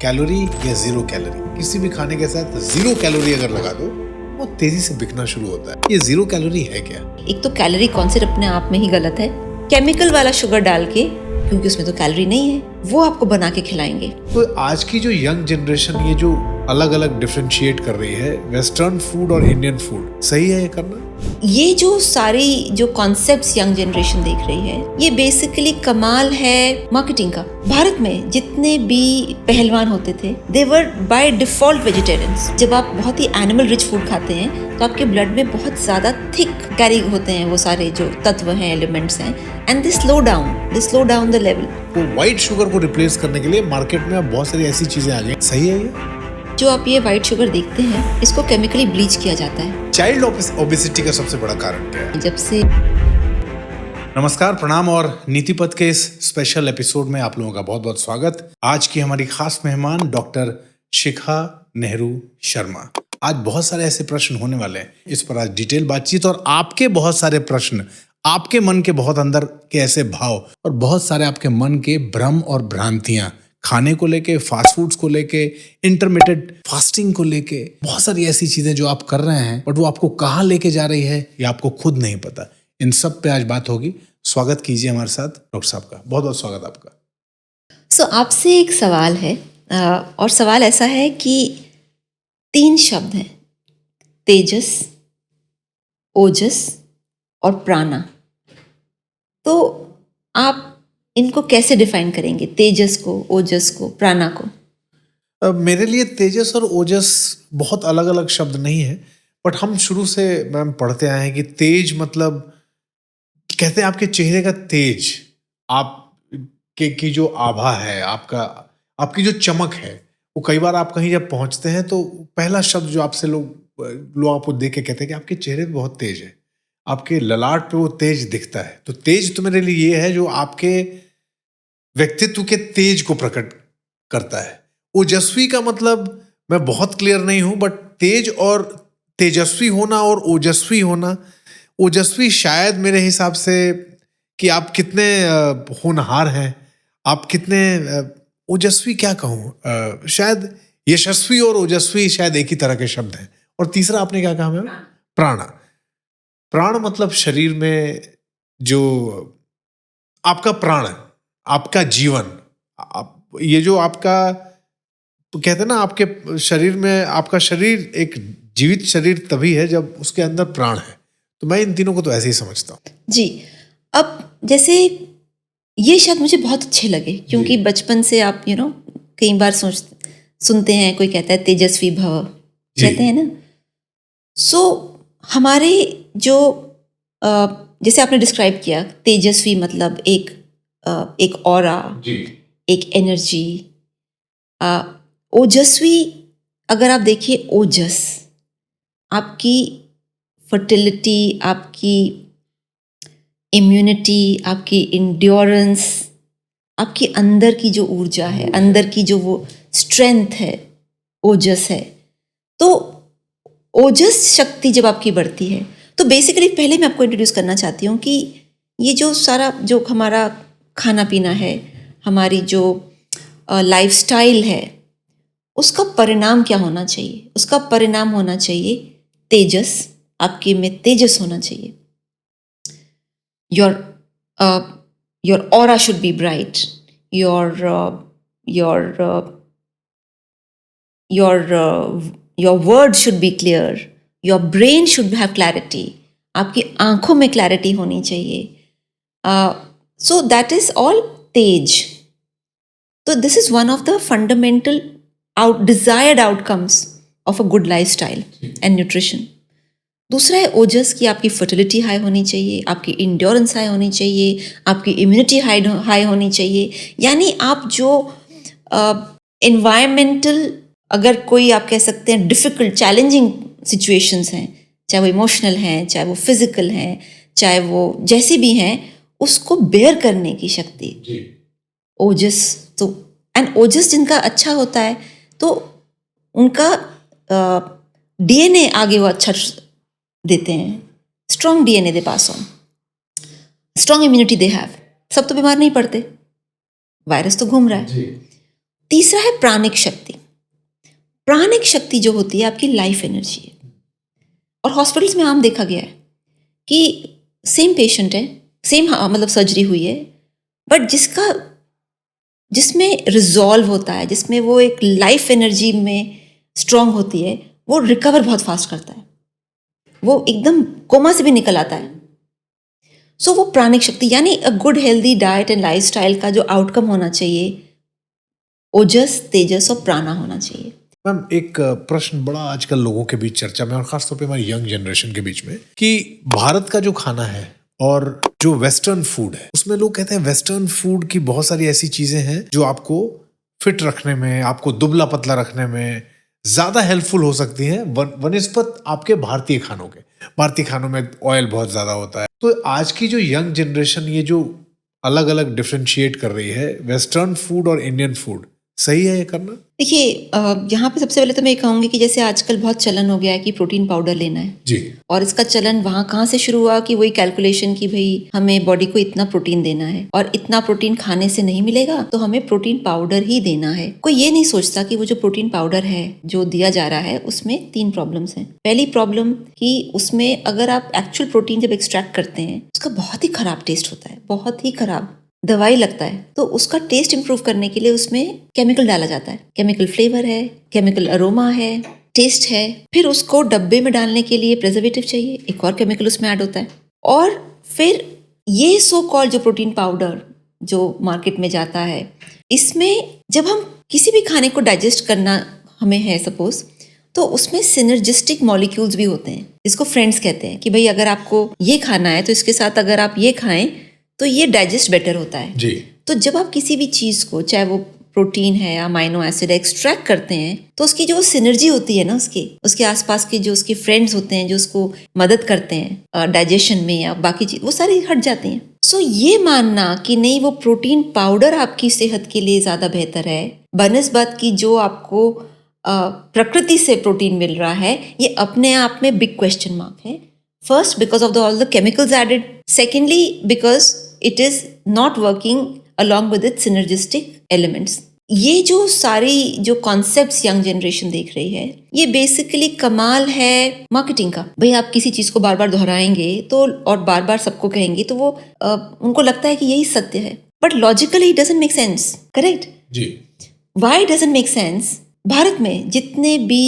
Calorie या zero calorie, किसी भी खाने के साथ जीरो कैलोरी अगर लगा दो वो तेजी से बिकना शुरू होता है। ये जीरो कैलोरी है क्या? एक तो कैलोरी कॉन्सेप्ट अपने आप में ही गलत है। केमिकल वाला शुगर डाल के, क्योंकि उसमें तो कैलोरी नहीं है, वो आपको बना के खिलाएंगे। तो आज की जो यंग जनरेशन ये जो अलग अलग डिफरेंशिएट कर रही है वेस्टर्न फूड और इंडियन फूड, सही है ये करना? ये जो सारी जो कॉन्सेप्ट्स यंग जनरेशन देख रही है, ये बेसिकली कमाल है मार्केटिंग का। भारत में जितने भी पहलवान होते थे, दे वर बाय डिफॉल्ट वेजिटेरियंस। जब आप बहुत ही एनिमल रिच फूड खाते हैं तो आपके ब्लड में बहुत ज्यादा थिक कैरी होते हैं वो सारे जो तत्व हैं, एलिमेंट्स हैं, and they slow down the level. तो व्हाइट शुगर को रिप्लेस करने के लिए मार्केट में अब बहुत सारी ऐसी चीजें आ गई, सही है ये? जो आप ये व्हाइट शुगर देखते हैं, इसको केमिकली ब्लीच किया जाता है। चाइल्ड ओबेसिटी का सबसे बड़ा कारण क्या है? जब से नमस्कार, प्रणाम और नीति पथ के इस स्पेशल एपिसोड में आप लोगों का बहुत बहुत स्वागत। आज की हमारी खास मेहमान डॉक्टर शिखा नेहरू शर्मा। आज बहुत सारे ऐसे प्रश्न होने वाले हैं, इस पर आज डिटेल बातचीत और आपके बहुत सारे प्रश्न, आपके मन के बहुत अंदर के ऐसे भाव और बहुत सारे आपके मन के भ्रम और भ्रांतियां, खाने को लेके, फास्ट फूड्स को लेके, इंटरमिटेंट फास्टिंग को लेके, बहुत सारी ऐसी चीजें जो आप कर रहे हैं बट वो आपको कहाँ लेके जा रही है ये आपको खुद नहीं पता। इन सब पे आज बात होगी। स्वागत कीजिए हमारे साथ डॉक्टर साहब का। बहुत बहुत स्वागत आपका। आपसे एक सवाल है, और सवाल ऐसा है कि 3 शब्द हैं, तेजस, ओजस और प्राणा। तो आप इनको कैसे डिफाइन करेंगे? तेजस को, ओजस को, प्राणा को? मेरे लिए तेजस और ओजस बहुत अलग अलग शब्द नहीं है, बट हम शुरू से मैम पढ़ते आए हैं कि तेज मतलब, कहते हैं आपके चेहरे का तेज, आप के की जो आभा है, आपकी जो चमक है, वो कई बार आप कहीं जब पहुंचते हैं तो पहला शब्द जो आपसे लोग आपको देख के कहते हैं कि आपके चेहरे पे बहुत तेज है, आपके ललाट पे वो तेज दिखता है। तो तेज तो मेरे लिए ये है जो आपके व्यक्तित्व के तेज को प्रकट करता है। ओजस्वी का मतलब मैं बहुत क्लियर नहीं हूं, बट तेज और तेजस्वी होना और ओजस्वी होना, ओजस्वी शायद मेरे हिसाब से कि आप कितने होनहार हैं, आप कितने ओजस्वी क्या कहूँ, शायद यशस्वी और ओजस्वी शायद एक ही तरह के शब्द हैं। और तीसरा आपने क्या कहा मैम? प्राणा। प्राण मतलब शरीर में जो आपका प्राण, आपका जीवन, ये जो आपका कहते हैं ना, आपके शरीर में, आपका शरीर एक जीवित शरीर तभी है जब उसके अंदर प्राण है। तो मैं इन तीनों को तो ऐसे ही समझता हूँ जी। अब जैसे ये शब्द मुझे बहुत अच्छे लगे, क्योंकि बचपन से आप कई बार सुनते हैं, कोई कहता है तेजस्वी भव, कहते हैं ना। सो हमारे जो जैसे आपने डिस्क्राइब किया, तेजस्वी मतलब एक ऑरा, एक एनर्जी। ओजस्वी, अगर आप देखिए, ओजस आपकी फर्टिलिटी, आपकी इम्यूनिटी, आपकी इंड्योरेंस, आपकी अंदर की जो ऊर्जा है, अंदर की जो वो स्ट्रेंथ है, ओजस है। तो ओजस शक्ति जब आपकी बढ़ती है, तो बेसिकली पहले मैं आपको इंट्रोड्यूस करना चाहती हूँ कि ये जो सारा जो हमारा खाना पीना है, हमारी जो लाइफस्टाइल है, उसका परिणाम क्या होना चाहिए? उसका परिणाम होना चाहिए तेजस। आपके में तेजस होना चाहिए। your aura should be bright, your words should be clear, your brain should have clarity, आपकी आंखों में क्लैरिटी होनी चाहिए। so that is all तेज। तो this is one of the fundamental desired outcomes of a good lifestyle and nutrition। दूसरा है ओजस, की आपकी फर्टिलिटी हाई होनी चाहिए, आपकी इंड्योरेंस हाई होनी चाहिए, आपकी इम्यूनिटी हाई होनी चाहिए। यानी आप जो एनवायरमेंटल, अगर कोई आप कह सकते हैं डिफ़िकल्ट चैलेंजिंग सिचुएशंस हैं, चाहे वो इमोशनल हैं, चाहे वो फिजिकल हैं, चाहे वो जैसी भी हैं, उसको बेयर करने की शक्ति ओजस। तो एंड ओजस जिनका अच्छा होता है तो उनका डीएनए आगे वो अच्छा देते हैं, strong DNA they pass on, strong immunity they have. सब तो बीमार नहीं पड़ते, वायरस तो घूम रहा है। तीसरा है प्राणिक शक्ति। प्राणिक शक्ति जो होती है आपकी लाइफ एनर्जी है। और हॉस्पिटल्स में आम देखा गया है कि सेम पेशेंट है, सेम मतलब सर्जरी हुई है, बट जिसमें रिजॉल्व होता है, जिसमें वो एक लाइफ एनर्जी में स्ट्रांग होती है, वो रिकवर बहुत फास्ट करता है, वो एकदम कोमा से भी निकल आता है। सो वो प्राणिक शक्ति यानी a good healthy diet and lifestyle का जो आउटकम होना चाहिए, ओजस, तेजस और प्राणा होना चाहिए। मैम एक प्रश्न बड़ा आजकल लोगों के बीच चर्चा में और खासतौर पे हमारी यंग जनरेशन के बीच में कि भारत का जो खाना है और जो वेस्टर्न फूड है, उसमें लोग कहते हैं वेस्टर्न फूड की बहुत सारी ऐसी चीजें हैं जो आपको फिट रखने में, आपको दुबला पतला रखने में ज्यादा हेल्पफुल हो सकती हैं वनिस्पत आपके भारतीय खानों के। भारतीय खानों में ऑयल बहुत ज्यादा होता है। तो आज की जो यंग जनरेशन ये जो अलग अलग डिफ्रेंशिएट कर रही है वेस्टर्न फूड और इंडियन फूड, सही है ये करना? देखिए, यहाँ पे सबसे पहले तो मैं ये कहूँगी कि जैसे आजकल बहुत चलन हो गया है कि प्रोटीन पाउडर लेना है जी, और इसका चलन वहाँ कहाँ से शुरू हुआ कि वही कैलकुलेशन कि भाई हमें बॉडी को इतना प्रोटीन देना है और इतना प्रोटीन खाने से नहीं मिलेगा तो हमें प्रोटीन पाउडर ही देना है। कोई ये नहीं सोचता कि वो जो प्रोटीन पाउडर है जो दिया जा रहा है उसमें 3 प्रॉब्लम्स हैं। पहली प्रॉब्लम कि उसमें अगर आप एक्चुअल प्रोटीन जब एक्सट्रैक्ट करते हैं उसका बहुत ही खराब टेस्ट होता है, बहुत ही खराब दवाई लगता है। तो उसका टेस्ट इंप्रूव करने के लिए उसमें केमिकल डाला जाता है, केमिकल फ्लेवर है, केमिकल अरोमा है, टेस्ट है, फिर उसको डब्बे में डालने के लिए प्रिजर्वेटिव चाहिए, एक और केमिकल उसमें ऐड होता है। और फिर ये सो कॉल्ड जो प्रोटीन पाउडर जो मार्केट में जाता है, इसमें जब हम किसी भी खाने को डाइजेस्ट करना हमें है सपोज, तो उसमें सिनर्जिस्टिक मॉलिक्यूल्स भी होते हैं जिसको फ्रेंड्स कहते हैं कि भाई अगर आपको ये खाना है तो इसके साथ अगर आप ये खाएं तो ये डाइजेस्ट बेटर होता है जी। तो जब आप किसी भी चीज़ को, चाहे वो प्रोटीन है या अमाइनो एसिड एक्सट्रैक्ट करते हैं, तो उसकी जो सिनर्जी होती है ना, उसके आसपास के जो उसके फ्रेंड्स होते हैं जो उसको मदद करते हैं डाइजेशन में या बाकी चीज, वो सारी हट जाती हैं। सो ये मानना कि नहीं वो प्रोटीन पाउडर आपकी सेहत के लिए ज़्यादा बेहतर है बनस्बत की जो आपको प्रकृति से प्रोटीन मिल रहा है, ये अपने आप में बिग क्वेश्चन मार्क है। First, because of all the chemicals added. Secondly, because it is not working along with its synergistic elements. ये जो सारी जो कॉन्सेप्ट्स यंग जनरेशन देख रही है, ये बेसिकली कमाल है मार्केटिंग का। भाई आप किसी चीज को बार बार दोहराएंगे तो और बार बार सबको कहेंगे तो वो उनको लगता है कि यही सत्य है, but logically it doesn't make sense. Correct जी। Why doesn't make sense? Bharat में जितने भी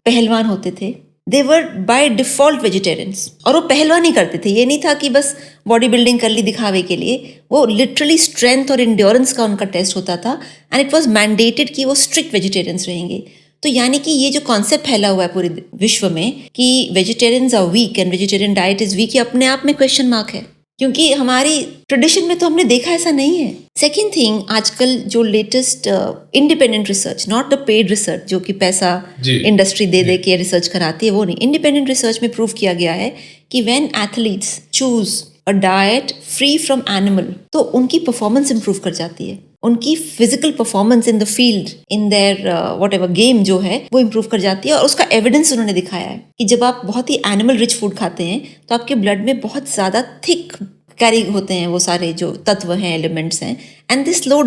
पहलवान होते थे they were by default vegetarians, और वो पहलवानी करते थे। ये नहीं था कि बस बॉडी बिल्डिंग कर ली दिखावे के लिए, वो लिटरली स्ट्रेंथ और इंड्योरेंस का उनका टेस्ट होता था एंड इट वाज मैंडेटेड कि वो स्ट्रिक्ट वेजिटेरियंस रहेंगे। तो यानी कि ये जो कॉन्सेप्ट फैला हुआ है पूरे विश्व में कि vegetarians are weak and vegetarian diet is weak, ये अपने आप में क्वेश्चन मार्क है, क्योंकि हमारी ट्रेडिशन में तो हमने देखा ऐसा नहीं है। सेकेंड थिंग, आजकल जो latest independent research, not the paid research जो कि पैसा इंडस्ट्री दे के रिसर्च कराती है, वो नहीं, इंडिपेंडेंट रिसर्च में प्रूव किया गया है कि when athletes choose a diet free from animal तो उनकी परफॉर्मेंस इंप्रूव कर जाती है, उनकी physical performance in the field in their what ever game जो है वो इंप्रूव कर जाती है। और उसका एविडेंस उन्होंने दिखाया है कि जब आप बहुत ही एनिमल रिच फूड खाते हैं तो आपके ब्लड में बहुत ज़्यादा थिक कैरी होते हैं वो सारे जो तत्व हैं, एलिमेंट्स हैं, and they slow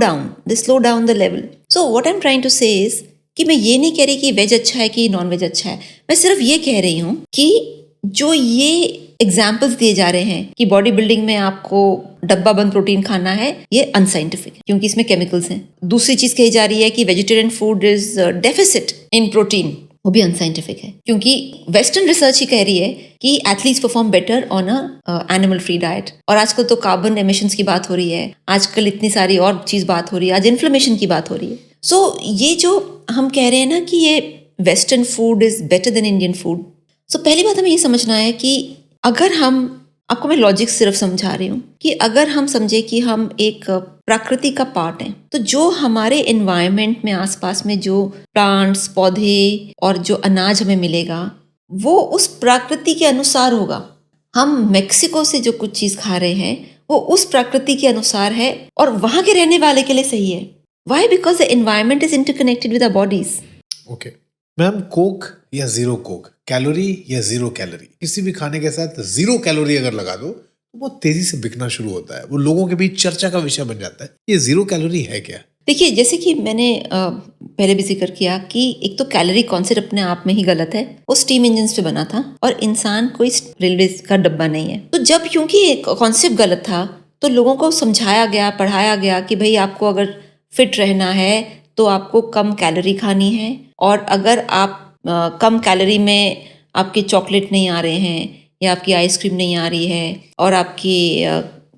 down the level. So what I am trying to say is कि मैं ये नहीं कह रही कि वेज अच्छा है कि नॉन वेज अच्छा है, मैं सिर्फ ये कह रही हूँ कि जो ये एग्जाम्पल्स दिए जा रहे हैं कि बॉडी बिल्डिंग में आपको डब्बा बंद प्रोटीन खाना है, ये अनसाइंटिफिक है क्योंकि इसमें केमिकल्स हैं। दूसरी चीज कही जा रही है कि vegetarian food is deficit in protein, वो भी अनसाइंटिफिक है क्योंकि वेस्टर्न रिसर्च ही कह रही है कि athletes perform better on a animal free diet. और आजकल तो कार्बन एमिशंस की बात हो रही है, आजकल इतनी सारी और चीज बात हो रही है, आज इन्फ्लेमेशन की बात हो रही है। सो ये जो हम कह रहे हैं ना कि ये western food is better than Indian food, so पहली बात हमें ये समझना है कि अगर हम, आपको मैं लॉजिक सिर्फ समझा रही हूँ कि अगर हम समझे कि हम एक प्रकृति का पार्ट हैं, तो जो हमारे एनवायरनमेंट में आसपास में जो प्लांट्स, पौधे और जो अनाज हमें मिलेगा वो उस प्रकृति के अनुसार होगा। हम मेक्सिको से जो कुछ चीज़ खा रहे हैं वो उस प्रकृति के अनुसार है और वहाँ के रहने वाले के लिए सही है। Why? Because the environment is interconnected with our bodies. Okay ma'am, Coke या जीरो कोक, कैलोरी या जीरो कैलोरी, किसी भी खाने के साथ जीरो कैलोरी अगर लगा दो तो बहुत तेजी से बिकना शुरू होता है, वो लोगों के बीच चर्चा का विषय बन जाता है। ये जीरो कैलोरी है क्या? देखिए, जैसे कि मैंने पहले भी जिक्र किया कि एक तो कैलोरी कॉन्सेप्ट अपने आप में ही गलत है, वो स्टीम इंजन पे बना था और इंसान कोई रेलवे का डब्बा नहीं है। तो जब क्योंकि कॉन्सेप्ट गलत था तो लोगों को समझाया गया, पढ़ाया गया कि भाई आपको अगर फिट रहना है तो आपको कम कैलोरी खानी है, और अगर आप कम कैलोरी में आपके चॉकलेट नहीं आ रहे हैं या आपकी आइसक्रीम नहीं आ रही है और आपकी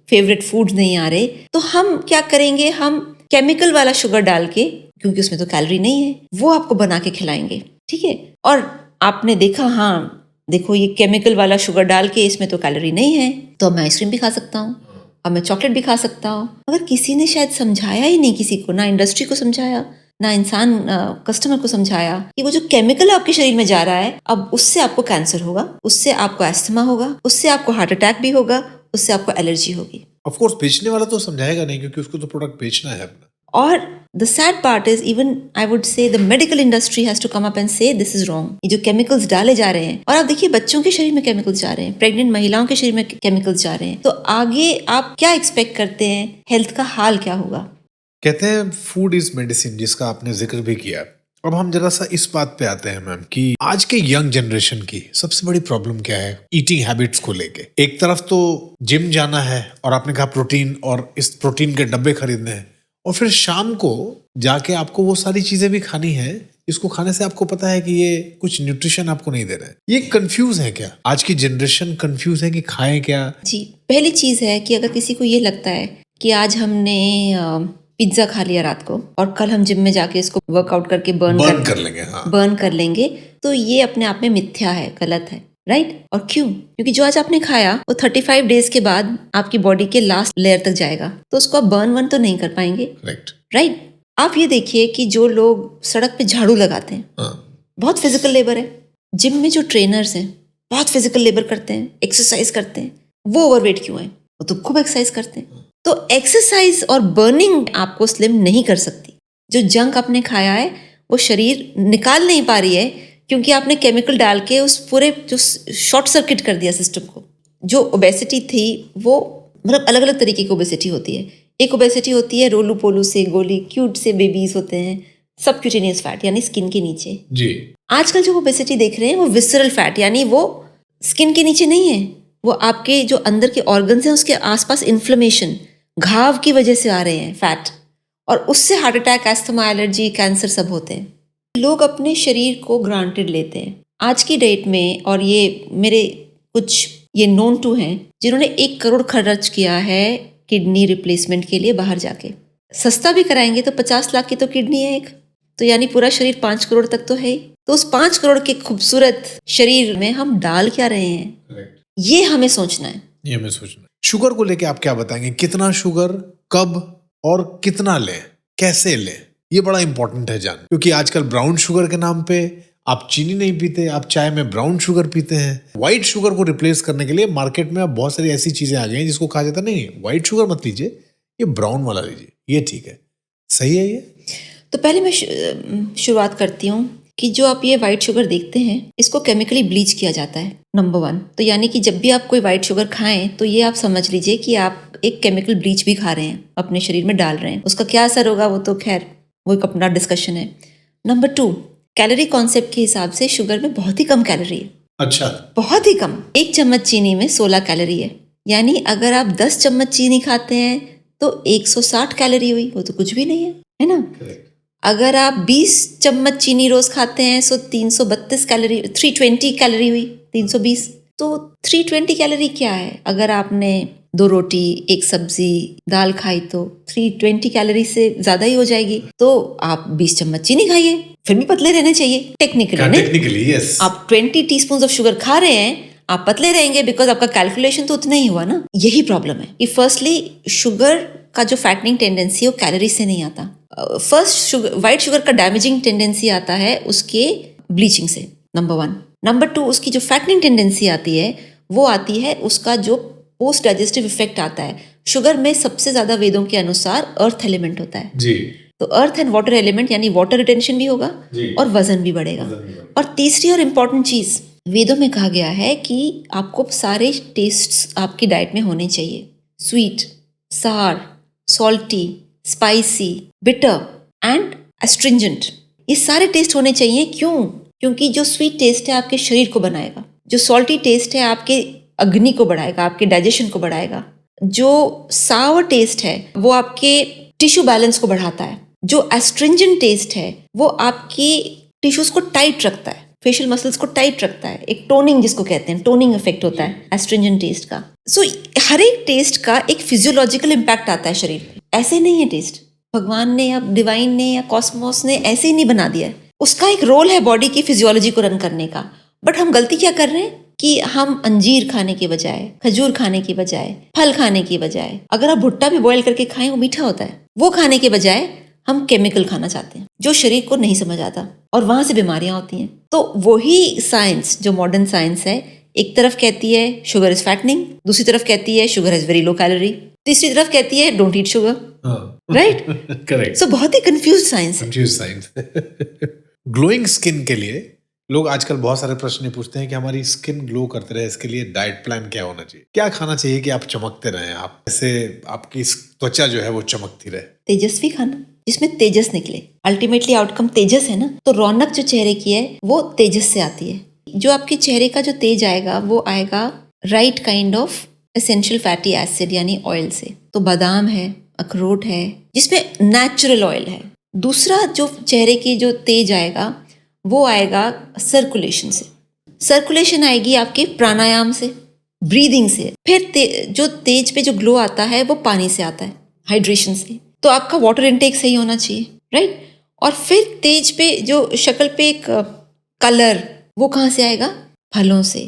फेवरेट फूड्स नहीं आ रहे, तो हम क्या करेंगे, हम केमिकल वाला शुगर डाल के, क्योंकि उसमें तो कैलोरी नहीं है, वो आपको बना के खिलाएंगे, ठीक है। और आपने देखा, हाँ देखो ये केमिकल वाला शुगर डाल के इसमें तो कैलोरी नहीं है, तो मैं आइसक्रीम भी खा सकता हूँ, अब मैं चॉकलेट भी खा सकता हूँ। मगर किसी ने शायद समझाया ही नहीं, किसी को, ना इंडस्ट्री को समझाया, ना इंसान कस्टमर को समझाया कि वो जो केमिकल आपके शरीर में जा रहा है, अब उससे आपको कैंसर होगा, उससे आपको एस्थमा होगा, उससे आपको हार्ट अटैक भी होगा, उससे आपको एलर्जी होगी। ऑफ कोर्स बेचने वाला तो समझाएगा नहीं, क्योंकि उसको तो प्रोडक्ट बेचना है अपना। और the sad part is, even I would say the medical industry has to come up and say this is wrong. ये जो केमिकल्स डाले जा रहे हैं, और आप देखिए बच्चों के शरीर में केमिकल्स जा रहे हैं, प्रेग्नेंट महिलाओं के शरीर में केमिकल्स जा रहे हैं, तो आगे आप क्या एक्सपेक्ट करते हैं, हेल्थ का हाल क्या होगा। कहते हैं फूड इज मेडिसिन, जिसका आपने जिक्र भी किया। अब हम जरा सा इस बात पे आते हैं मैम कि आज के यंग जनरेशन की सबसे बड़ी प्रॉब्लम क्या है ईटिंग हैबिट्स को लेके। एक तरफ तो जिम जाना है और आपने कहा प्रोटीन, और इस प्रोटीन के डब्बे खरीदने हैं, और फिर शाम को जाके आपको वो सारी चीजें भी खानी है जिसको खाने से आपको पता है कि ये कुछ न्यूट्रिशन आपको नहीं दे रहे हैं। ये कंफ्यूज है क्या? आज की जनरेशन कंफ्यूज है कि खाएं क्या? जी, पहली चीज है कि अगर किसी को ये लगता है कि आज हमने पिज्जा खा लिया रात को और कल हम जिम में जाके इसको वर्कआउट करके बर्न कर लेंगे, हाँ। बर्न कर लेंगे, तो ये अपने आप में मिथ्या है, गलत है, राइट। और क्यों? क्योंकि जो आज आपने खाया वो 35 डेज के बाद आपकी बॉडी के लास्ट लेयर तक जाएगा, तो उसको आप बर्न तो नहीं कर पाएंगे, राइट। आप ये देखिए कि जो लोग सड़क पे झाड़ू लगाते हैं, हाँ। बहुत फिजिकल लेबर है। जिम में जो ट्रेनर्स हैं बहुत फिजिकल लेबर करते हैं, एक्सरसाइज करते हैं, वो ओवरवेट क्यों है? वो तो खूब एक्सरसाइज करते हैं। तो एक्सरसाइज और बर्निंग आपको स्लिम नहीं कर सकती। जो जंक आपने खाया है वो शरीर निकाल नहीं पा रही है, क्योंकि आपने केमिकल डाल के उस पूरे जो शॉर्ट सर्किट कर दिया सिस्टम को। जो ओबेसिटी थी वो मतलब अलग अलग तरीके की ओबेसिटी होती है। एक ओबेसिटी होती है रोलू पोलू से, गोली क्यूट से बेबीज होते हैं, सबक्यूटेनियस फैट यानी स्किन के नीचे जी। आजकल जो ओबेसिटी देख रहे हैं वो विसरल फैट, यानी वो स्किन के नीचे नहीं है, वो आपके जो अंदर के ऑर्गन्स हैं उसके आसपास इन्फ्लेमेशन, घाव की वजह से आ रहे हैं फैट, और उससे heart attack, asthma, allergy, cancer सब होते हैं। लोग अपने शरीर को ग्रांटेड लेते हैं आज की डेट में, और ये मेरे कुछ ये नोन टू हैं जिन्होंने 1 करोड़ खर्च किया है किडनी रिप्लेसमेंट के लिए बाहर जाके। सस्ता भी कराएंगे तो 50 लाख की तो किडनी है एक, तो यानी पूरा शरीर 5 करोड़ तक तो है ही। तो उस 5 करोड़ के खूबसूरत शरीर में हम डाल क्या रहे हैं, ये हमें सोचना है। ये हमें सोचना है। शुगर को लेके आप क्या बताएंगे? कितना शुगर, कब और कितना लें, कैसे लें? ये बड़ा इंपॉर्टेंट है जान, क्योंकि आजकल ब्राउन शुगर के नाम पे आप चीनी नहीं पीते, आप चाय में ब्राउन शुगर पीते हैं। व्हाइट शुगर को रिप्लेस करने के लिए मार्केट में अब बहुत सारी ऐसी चीजें आ गई हैं जिसको कहा जाता है नहीं व्हाइट शुगर मत लीजिए, ये ब्राउन वाला लीजिए, ये ठीक है। सही है ये? तो पहले मैं शुरुआत करती हूँ कि जो आप ये वाइट शुगर देखते हैं इसको केमिकली ब्लीच किया जाता है, नंबर 1। तो यानी कि जब भी आप कोई वाइट शुगर खाएं तो ये आप समझ लीजिए कि आप एक केमिकल ब्लीच भी खा रहे हैं, अपने शरीर में डाल रहे हैं। उसका क्या असर होगा वो तो खैर वो एक अपना डिस्कशन है। नंबर 2, कैलोरी कॉन्सेप्ट के हिसाब से शुगर में बहुत ही कम कैलोरी है। अच्छा, बहुत ही कम। 1 चम्मच चीनी में 16 कैलोरी है, यानी अगर आप 10 चम्मच चीनी खाते हैं तो 160 कैलोरी हुई, वो तो कुछ भी नहीं है ना। अगर आप 20 चम्मच चीनी रोज खाते हैं तो 332 कैलोरी, 320 कैलोरी हुई, 320। तो 320 कैलोरी क्या है? अगर आपने 2 रोटी, 1 सब्जी, दाल खाई तो 320 कैलोरी से ज्यादा ही हो जाएगी। तो आप 20 चम्मच चीनी खाइए, फिर भी पतले रहने चाहिए टेक्निकली यस। आप 20 टीस्पून ऑफ शुगर खा रहे हैं, आप पतले रहेंगे बिकॉज आपका कैलकुलेशन तो उतना ही हुआ ना। यही प्रॉब्लम है कि फर्स्टली शुगर का जो फैटनिंग टेंडेंसी है वो कैलोरी से नहीं आता। फर्स्ट व्हाइट शुगर का डैमेजिंग टेंडेंसी आता है उसके ब्लीचिंग से, नंबर 1। नंबर 2, उसकी जो फैटनिंग टेंडेंसी आती है वो आती है उसका जो पोस्ट डाइजेस्टिव इफेक्ट आता है। शुगर में सबसे ज्यादा वेदों के अनुसार अर्थ एलिमेंट होता है जी। तो अर्थ एंड वाटर एलिमेंट यानी वाटर रिटेंशन भी होगा और वजन भी बढ़ेगा। और तीसरी और इम्पोर्टेंट चीज, वेदों में कहा गया है कि आपको सारे टेस्ट्स आपकी डाइट में होने चाहिए, स्वीट, सार, salty, spicy, bitter and astringent, ये सारे टेस्ट होने चाहिए। क्यों? क्योंकि जो स्वीट टेस्ट है आपके शरीर को बनाएगा, जो सॉल्टी टेस्ट है आपके अग्नि को बढ़ाएगा, आपके डाइजेशन को बढ़ाएगा, जो सावर टेस्ट है वो आपके टिश्यू बैलेंस को बढ़ाता है, जो एस्ट्रिंजेंट टेस्ट है वो आपकी टिश्यूज को टाइट रखता है, फेशियल मसल्स को टाइट रखता है, एक टोनिंग जिसको कहते हैं, टोनिंग इफेक्ट होता है एस्ट्रिंजेंट टेस्ट का। सो हर एक टेस्ट का एक फिजियोलॉजिकल इम्पैक्ट आता है शरीर पे। ऐसे नहीं है टेस्ट, भगवान ने या डिवाइन ने या कॉस्मोस ने ऐसे ही नहीं बना दिया है, उसका एक रोल है बॉडी की फिजियोलॉजी को रन करने का। बट हम गलती क्या कर रहे हैं कि हम अंजीर खाने के बजाय, खजूर खाने के बजाय, फल खाने के बजाय, अगर आप भुट्टा भी बॉयल करके खाएं वो मीठा होता है, वो खाने के बजाय हम केमिकल खाना चाहते हैं जो शरीर को नहीं समझ आता, और वहां से बीमारियां होती हैं। तो वही साइंस जो मॉडर्न साइंस है, एक तरफ कहती है शुगर इज फैटनिंग, दूसरी तरफ कहती है sugar is very low calorie, तीसरी तरफ कहती है don't eat sugar, right? Correct. So बहुत ही कंफ्यूज साइंस है। Confuse science. ग्लोइंग स्किन के लिए लोग आजकल बहुत सारे प्रश्न पूछते हैं कि हमारी स्किन ग्लो करते रहे, इसके लिए डाइट प्लान क्या होना चाहिए, क्या खाना चाहिए कि आप चमकते रहें, आप ऐसे आपकी त्वचा जो है वो चमकती रहे। तेजस्वी खाना जिसमें तेजस निकले, अल्टीमेटली आउटकम तेजस है ना, तो रौनक जो चेहरे की है वो तेजस से आती है। जो आपके चेहरे का जो तेज आएगा वो आएगा right kind of essential fatty acid यानी ऑयल से। तो बादाम है, अखरोट है जिसमें नेचुरल ऑयल है। दूसरा जो चेहरे की जो तेज आएगा वो आएगा सर्कुलेशन से। सर्कुलेशन आएगी आपके प्राणायाम से, ब्रीदिंग से। फिर जो तेज पे जो ग्लो आता है वो पानी से आता है, हाइड्रेशन से। तो आपका वाटर इनटेक सही होना चाहिए, राइट? और फिर तेज पे जो शक्ल पे एक कलर, वो कहाँ से आएगा? फलों से,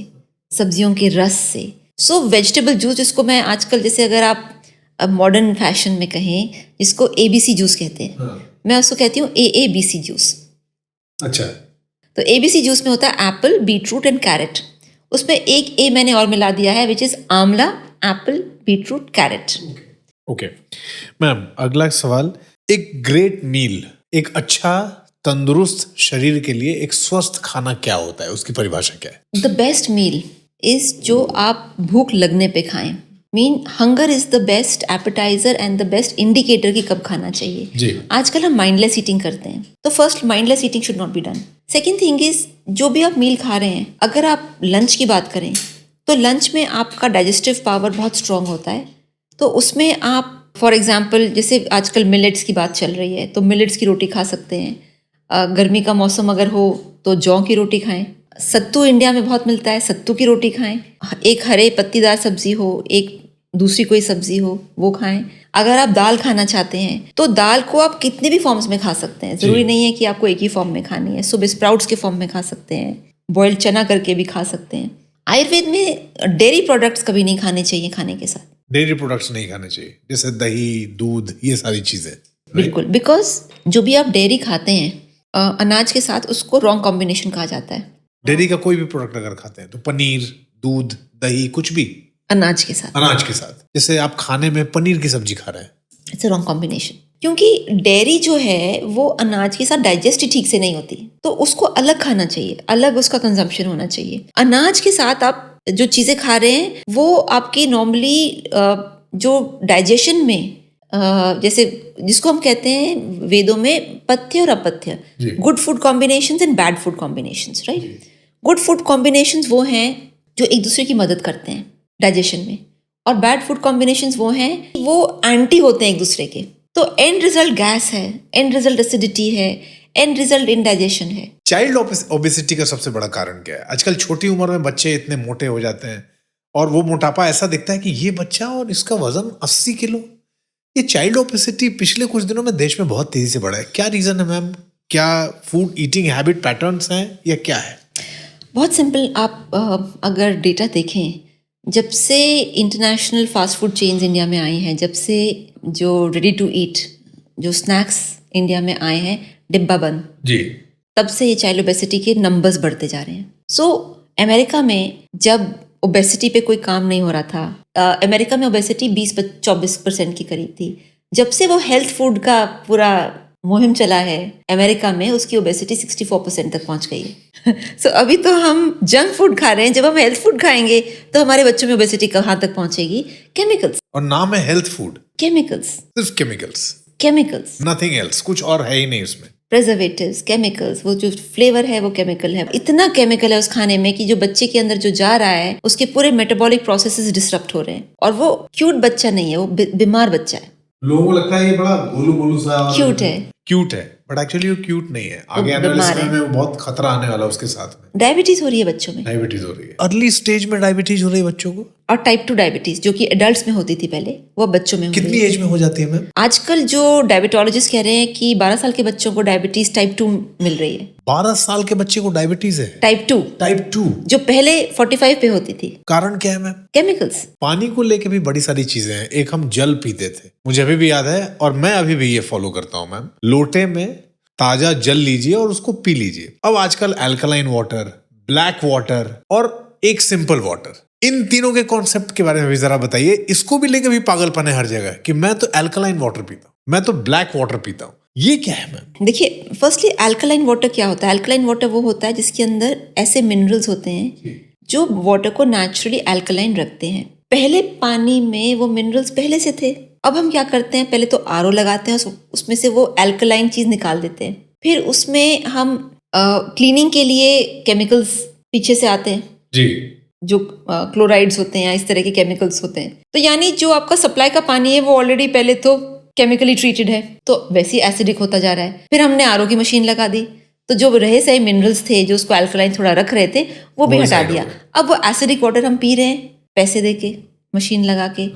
सब्जियों के रस से। सो वेजिटेबल जूस, जिसको मैं आजकल, जैसे अगर आप मॉडर्न फैशन में कहें, जिसको ABC जूस कहते हैं, मैं उसको कहती हूँ AABC जूस। अच्छा। तो ABC जूस में होता है एप्पल, बीटरूट एंड कैरेट। उसमें एक A मैंने और मिला दिया है, which is amla, apple, beetroot, carrot. Okay ma'am, अगला सवाल, एक ग्रेट मील, एक अच्छा तंदुरुस्त शरीर के लिए एक स्वस्थ खाना क्या होता है, उसकी परिभाषा क्या है? द बेस्ट मील इज जो आप भूख लगने पे खाएं। Hunger is the best appetiser and the best indicator कि कब खाना चाहिए जी। आजकल हम माइंडलेस ईटिंग करते हैं, तो first mindless eating should not be done. Second thing is, जो भी आप मील खा रहे हैं, अगर आप लंच की बात करें तो लंच में आपका डाइजेस्टिव पावर बहुत स्ट्रांग होता है। तो उसमें आप फॉर एग्जाम्पल, जैसे आजकल मिलेट्स की बात चल रही है, तो मिलेट्स की रोटी खा सकते हैं। गर्मी का मौसम अगर हो तो जौ की रोटी खाएं। सत्तू इंडिया में बहुत मिलता है, सत्तू की रोटी खाएं। एक हरे पत्तीदार सब्जी हो, एक दूसरी कोई सब्जी हो, वो खाएं। अगर आप दाल खाना चाहते हैं तो दाल को आप कितने भी फॉर्म्स में खा सकते हैं, जरूरी नहीं है कि आपको एक ही फॉर्म में खानी है। सुबह स्प्राउट्स के फॉर्म में खा सकते हैं, बॉइल्ड चना करके भी खा सकते हैं। आयुर्वेद में डेयरी प्रोडक्ट्स कभी नहीं खाने चाहिए खाने के साथ। डेयरी प्रोडक्ट्स नहीं खाने चाहिए, जैसे दही, दूध, ये सारी चीजें। बिल्कुल, बिकॉज जो भी आप डेयरी खाते हैं अनाज के साथ, उसको रॉन्ग कॉम्बिनेशन कहा जाता है। डेयरी का कोई भी प्रोडक्ट अगर खाते हैं तो पनीर, दूध, दही, कुछ भी अनाज के साथ, अनाज के साथ, जैसे आप खाने में पनीर की सब्जी खा रहे हैं, इट्स अ रॉन्ग कॉम्बिनेशन। क्योंकि डेयरी जो है वो अनाज के साथ डाइजेस्ट ही ठीक से नहीं होती, तो उसको अलग खाना चाहिए, अलग उसका कंजम्पशन होना चाहिए। अनाज के साथ आप जो चीज़ें खा रहे हैं वो आपकी नॉर्मली जो डाइजेशन में, जैसे जिसको हम कहते हैं वेदों में पथ्य और अपथ्य, good food combinations and bad food combinations, right? Good food combinations वो हैं जो एक दूसरे की मदद करते हैं डाइजेशन में, और बैड फूड कॉम्बिनेशंस वो हैं वो एंटी होते हैं एक दूसरे के। तो एंड रिजल्ट गैस है, एंड रिजल्ट एसिडिटी है, एंड रिजल्ट इंडाइजेशन है। चाइल्ड ओबेसिटी का सबसे बड़ा कारण क्या है? आजकल छोटी उम्र में बच्चे इतने मोटे हो जाते हैं, और वो मोटापा ऐसा दिखता है कि ये बच्चा और इसका वजन 80 किलो। ये चाइल्ड ओबेसिटी पिछले कुछ दिनों में देश में बहुत तेजी से बढ़ा है। क्या रीजन है मैम? क्या फूड ईटिंग हैबिट पैटर्न्स हैं या क्या है? बहुत सिंपल, आप अगर डेटा देखें, जब से international fast food chains India में आई हैं, जब से जो रेडी टू ईट जो स्नैक्स इंडिया में आए हैं डिब्बा बंद जी, तब से ये चाइल्ड ओबेसिटी के नंबर्स बढ़ते जा रहे हैं। सो अमेरिका में जब ओबेसिटी पे कोई काम नहीं हो रहा था, अमेरिका में ओबेसिटी 20-24% के करीब थी। जब से वो हेल्थ फूड का पूरा मुहिम चला है अमेरिका में, उसकी ओबेसिटी 64% तक पहुंच गई है। सो अभी तो हम जंक फूड खा रहे हैं, जब हम हेल्थ फूड खाएंगे तो हमारे बच्चों में ओबेसिटी कहाँ तक पहुंचेगी? केमिकल्स। और नाम है हेल्थ फूड, केमिकल्स, सिर्फ केमिकल्स। केमिकल्स, नथिंग एल्स, कुछ और है ही नहीं उसमें। प्रिजर्वेटिव्स, केमिकल्स, वो जो फ्लेवर है वो केमिकल है। इतना केमिकल है उस खाने में कि जो बच्चे के अंदर जो जा रहा है उसके पूरे मेटाबॉलिक प्रोसेसेस डिसरप्ट हो रहे हैं, और वो क्यूट बच्चा नहीं है, वो बीमार बच्चा है। लोगों को लगता है ये बड़ा गोलू गोलू सा क्यूट है, क्यूट है, बट एक्चुअली वो क्यूट नहीं है। आगे आने वाले बीमार समय है। में वो बहुत खतरा आने वाला है उसके साथ में। डायबिटीज हो रही है बच्चों में, डायबिटीज हो रही है, अर्ली स्टेज में डायबिटीज हो रही है बच्चों को। और टाइप 2 डायबिटीज जो कि एडल्ट्स में होती थी पहले, वो बच्चों में हो रही कितनी है। एज में हो जाती है मैम? आजकल जो डायबिटोलॉजिस्ट कह रहे हैं कि 12 साल के बच्चों को डायबिटीज टाइप 2 मिल रही है। 12 साल के बच्चे को डायबिटीज है? Type 2, type 2। जो पहले 45 पे होती थी। कारण क्या है मैम? केमिकल्स। पानी को लेके भी बड़ी सारी चीजें हैं। एक हम जल पीते थे, मुझे अभी भी याद है, और मैं अभी भी ये फॉलो करता हूँ मैम। लोटे में ताजा जल लीजिए और उसको पी लीजिए। अब आजकल अल्कलाइन वाटर, ब्लैक वाटर और एक सिंपल वाटर, इन तीनों के कॉन्सेप्ट के बारे में भी जरा बताइए। इसको भी लेके भी पागलपन है हर जगह कि मैं तो अल्कलाइन वाटर पीता हूँ, मैं तो ब्लैक वाटर पीता हूँ। ये क्या है मैम? देखिए, फर्स्टली अल्कलाइन वाटर क्या होता है? अल्कलाइन वाटर वो होता है जिसके अंदर ऐसे मिनरल्स होते हैं जो वाटर को नेचुरली अल्कलाइन रखते हैं। पहले पानी में वो मिनरल्स पहले से थे। अब हम क्या करते हैं, पहले तो आरओ लगाते हैं, उसमें से वो अल्कलाइन चीज निकाल देते हैं, फिर उसमें हम क्लीनिंग के लिए केमिकल्स पीछे से आते हैं जी, जो क्लोराइड्स होते हैं या इस तरह के केमिकल्स होते हैं। तो यानी जो आपका सप्लाई का पानी है वो ऑलरेडी पहले तो केमिकली ट्रीटेड है, तो वैसे ही एसिडिक होता जा रहा है। फिर हमने आरओ की मशीन लगा दी, तो जो रहे सही मिनरल्स थे जो उसको अल्कलाइन थोड़ा रख रहे थे वो भी हटा दिया। अब वो एसिडिक वाटर हम पी रहे हैं पैसे दे के, मशीन लगा के,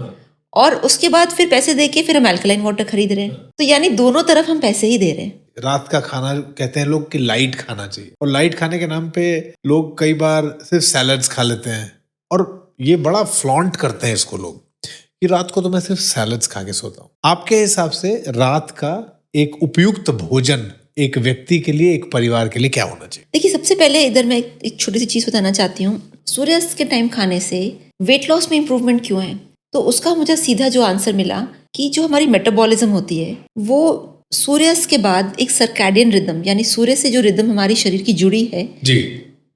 और उसके बाद फिर पैसे दे के फिर हम अल्कलाइन वाटर खरीद रहे हैं। तो यानी दोनों तरफ हम पैसे ही दे रहे हैं। रात का खाना कहते हैं लोग कि लाइट खाना चाहिए, और लाइट खाने के नाम पे लोग कई बार सिर्फ सैलड्स खा लेते हैं, और ये बड़ा फ्लॉन्ट करते हैं इसको लोग कि रात को तो मैं सिर्फ सैलड्स खा के सोता हूँ। आपके हिसाब से रात का एक उपयुक्त भोजन एक व्यक्ति के लिए, एक परिवार के लिए क्या होना चाहिए? देखिए, सबसे पहले इधर मैं एक छोटी सी चीज बताना चाहती हूँ। सूर्यास्त के टाइम खाने से वेट लॉस में इंप्रूवमेंट क्यों है? तो उसका मुझे सीधा जो आंसर मिला कि जो हमारी मेटाबॉलिज्म होती है वो सूर्यास्त के बाद एक सर्कैडियन रिदम, यानी सूर्य से जो रिदम हमारी शरीर की जुड़ी है जी,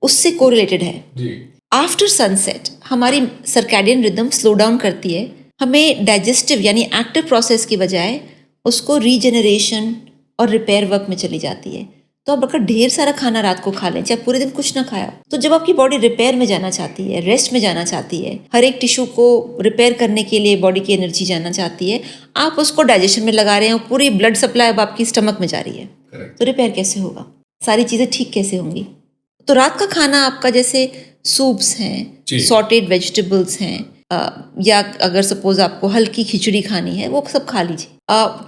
उससे कोरिलेटेड है। जी। आफ्टर सनसेट हमारी सर्कैडियन रिदम स्लो डाउन करती है, हमें डाइजेस्टिव यानी एक्टिव प्रोसेस की बजाय उसको रीजेनरेशन और रिपेयर वर्क में चली जाती है। तो अब अगर ढेर सारा खाना रात को खा लें, चाहे पूरे दिन कुछ ना खाया, तो जब आपकी बॉडी रिपेयर में जाना चाहती है, रेस्ट में जाना चाहती है, हर एक टिश्यू को रिपेयर करने के लिए बॉडी की एनर्जी जाना चाहती है, आप उसको डाइजेशन में लगा रहे हैं और पूरी ब्लड सप्लाई अब आपकी स्टमक में जा रही है। तो रिपेयर कैसे होगा? सारी चीज़ें ठीक कैसे होंगी? तो रात का खाना आपका जैसे सूप्स हैं, सॉटेड वेजिटेबल्स हैं, या अगर सपोज आपको हल्की खिचड़ी खानी है वो सब खा लीजिए।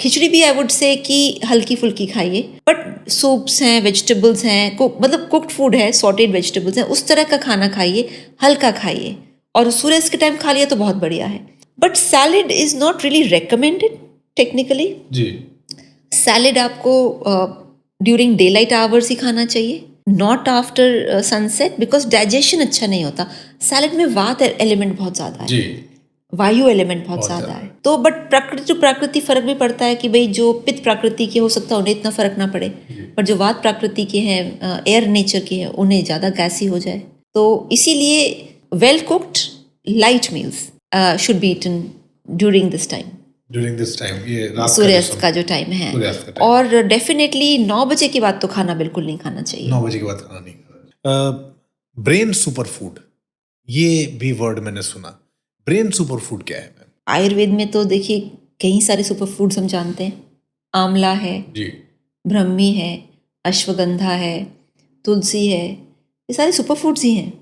खिचड़ी भी आई वुड से कि हल्की फुल्की खाइए, बट सूप्स हैं, वेजिटेबल्स हैं, मतलब कुक्ड फूड है, सॉटेड वेजिटेबल्स हैं, उस तरह का खाना खाइए, हल्का खाइए, और सूर्यास्त के टाइम खा लिया तो बहुत बढ़िया है। But salad is not really recommended technically. जी, सैलेड आपको ड्यूरिंग डे लाइट आवर्स ही खाना चाहिए, not after sunset, because digestion अच्छा नहीं होता। सैलेड में वात एलिमेंट बहुत ज़्यादा है, जी, वायु एलिमेंट बहुत ज़्यादा है। तो बट प्रकृति टू प्रकृति फर्क भी पड़ता है कि भाई जो पित्त प्रकृति के हो सकता है उन्हें इतना फर्क ना पड़े, पर जो वात प्रकृति के हैं, एयर नेचर के हैं, उन्हें ज़्यादा गैसी हो जाए। तो इसीलिए well cooked light meals should be eaten during this time, ये रात सूर्यास्त का जो टाइम है। और डेफिनेटली 9 बजे के बाद तो खाना बिल्कुल नहीं खाना चाहिए। 9 बजे के बाद खाना नहीं खाना। ब्रेन सुपर फूड, ये भी वर्ड मैंने सुना। ब्रेन सुपर फूड क्या है मैम? आयुर्वेद में तो देखिए कई सारे सुपर फूड्स हम जानते हैं। आंवला है जी, ब्रह्मी है, अश्वगंधा है, तुलसी है, ये सारे सुपर फूड्स ही हैं।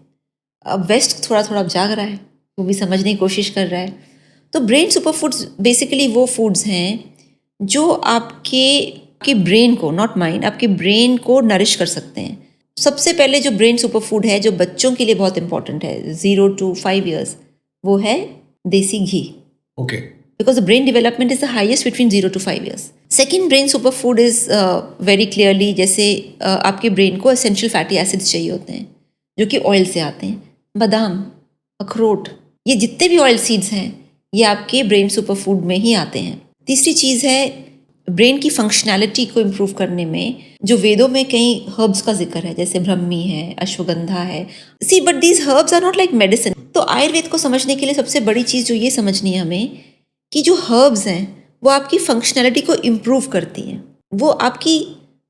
अब वेस्ट थोड़ा थोड़ा अब जाग रहा है, वो भी समझने की कोशिश कर रहा है। तो ब्रेन सुपर फूड्स बेसिकली वो फूड्स हैं जो आपके ब्रेन को, नॉट माइंड, आपके ब्रेन को नरिश कर सकते हैं। सबसे पहले जो ब्रेन सुपर फूड है जो बच्चों के लिए बहुत इंपॉर्टेंट है 0 to 5 years, वो है देसी घी। Okay, because the brain development is the highest between 0 to 5 years. Second brain superfood is very clearly जैसे आपके ब्रेन को essential fatty acids चाहिए होते हैं जो कि ऑयल से आते हैं। बादाम, अखरोट, ये जितने भी ऑयल सीड्स हैं ये आपके ब्रेन सुपरफूड में ही आते हैं। तीसरी चीज़ है ब्रेन की फंक्शनैलिटी को इम्प्रूव करने में जो वेदों में कई हर्ब्स का जिक्र है, जैसे ब्रह्मी है, अश्वगंधा है। See but these herbs are not like medicine. तो आयुर्वेद को समझने के लिए सबसे बड़ी चीज़ जो ये समझनी है हमें कि जो हर्ब्स हैं वो आपकी फंक्शनैलिटी को इम्प्रूव करती हैं, वो आपकी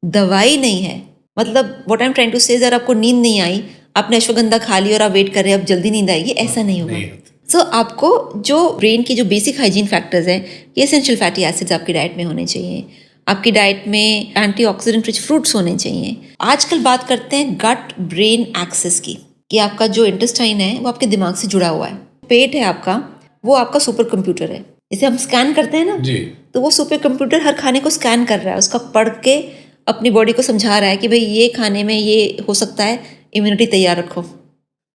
दवाई नहीं है। मतलब what I am trying to say, अगर आपको नींद नहीं आई, आपने अश्वगंधा खा ली और आप वेट कर रहे हैं अब जल्दी नींद आएगी, ऐसा नहीं होगा। सो आपको जो ब्रेन की जो बेसिक हाइजीन फैक्टर्स हैं, ये एसेंशियल फैटी एसिड्स आपकी डाइट में होने चाहिए। आपकी डाइट में एंटीऑक्सीडेंट रिच फ्रूट्स होने चाहिए। आजकल बात करते हैं गट ब्रेन एक्सेस की, कि आपका जो इंटेस्टाइन है वो आपके दिमाग से जुड़ा हुआ है। पेट है आपका, वो आपका सुपर कंप्यूटर है। जैसे हम स्कैन करते हैं ना जी, तो वो सुपर कंप्यूटर हर खाने को स्कैन कर रहा है, उसका पढ़ के अपनी बॉडी को समझा रहा है कि भाई ये खाने में ये हो सकता है, इम्यूनिटी तैयार रखो।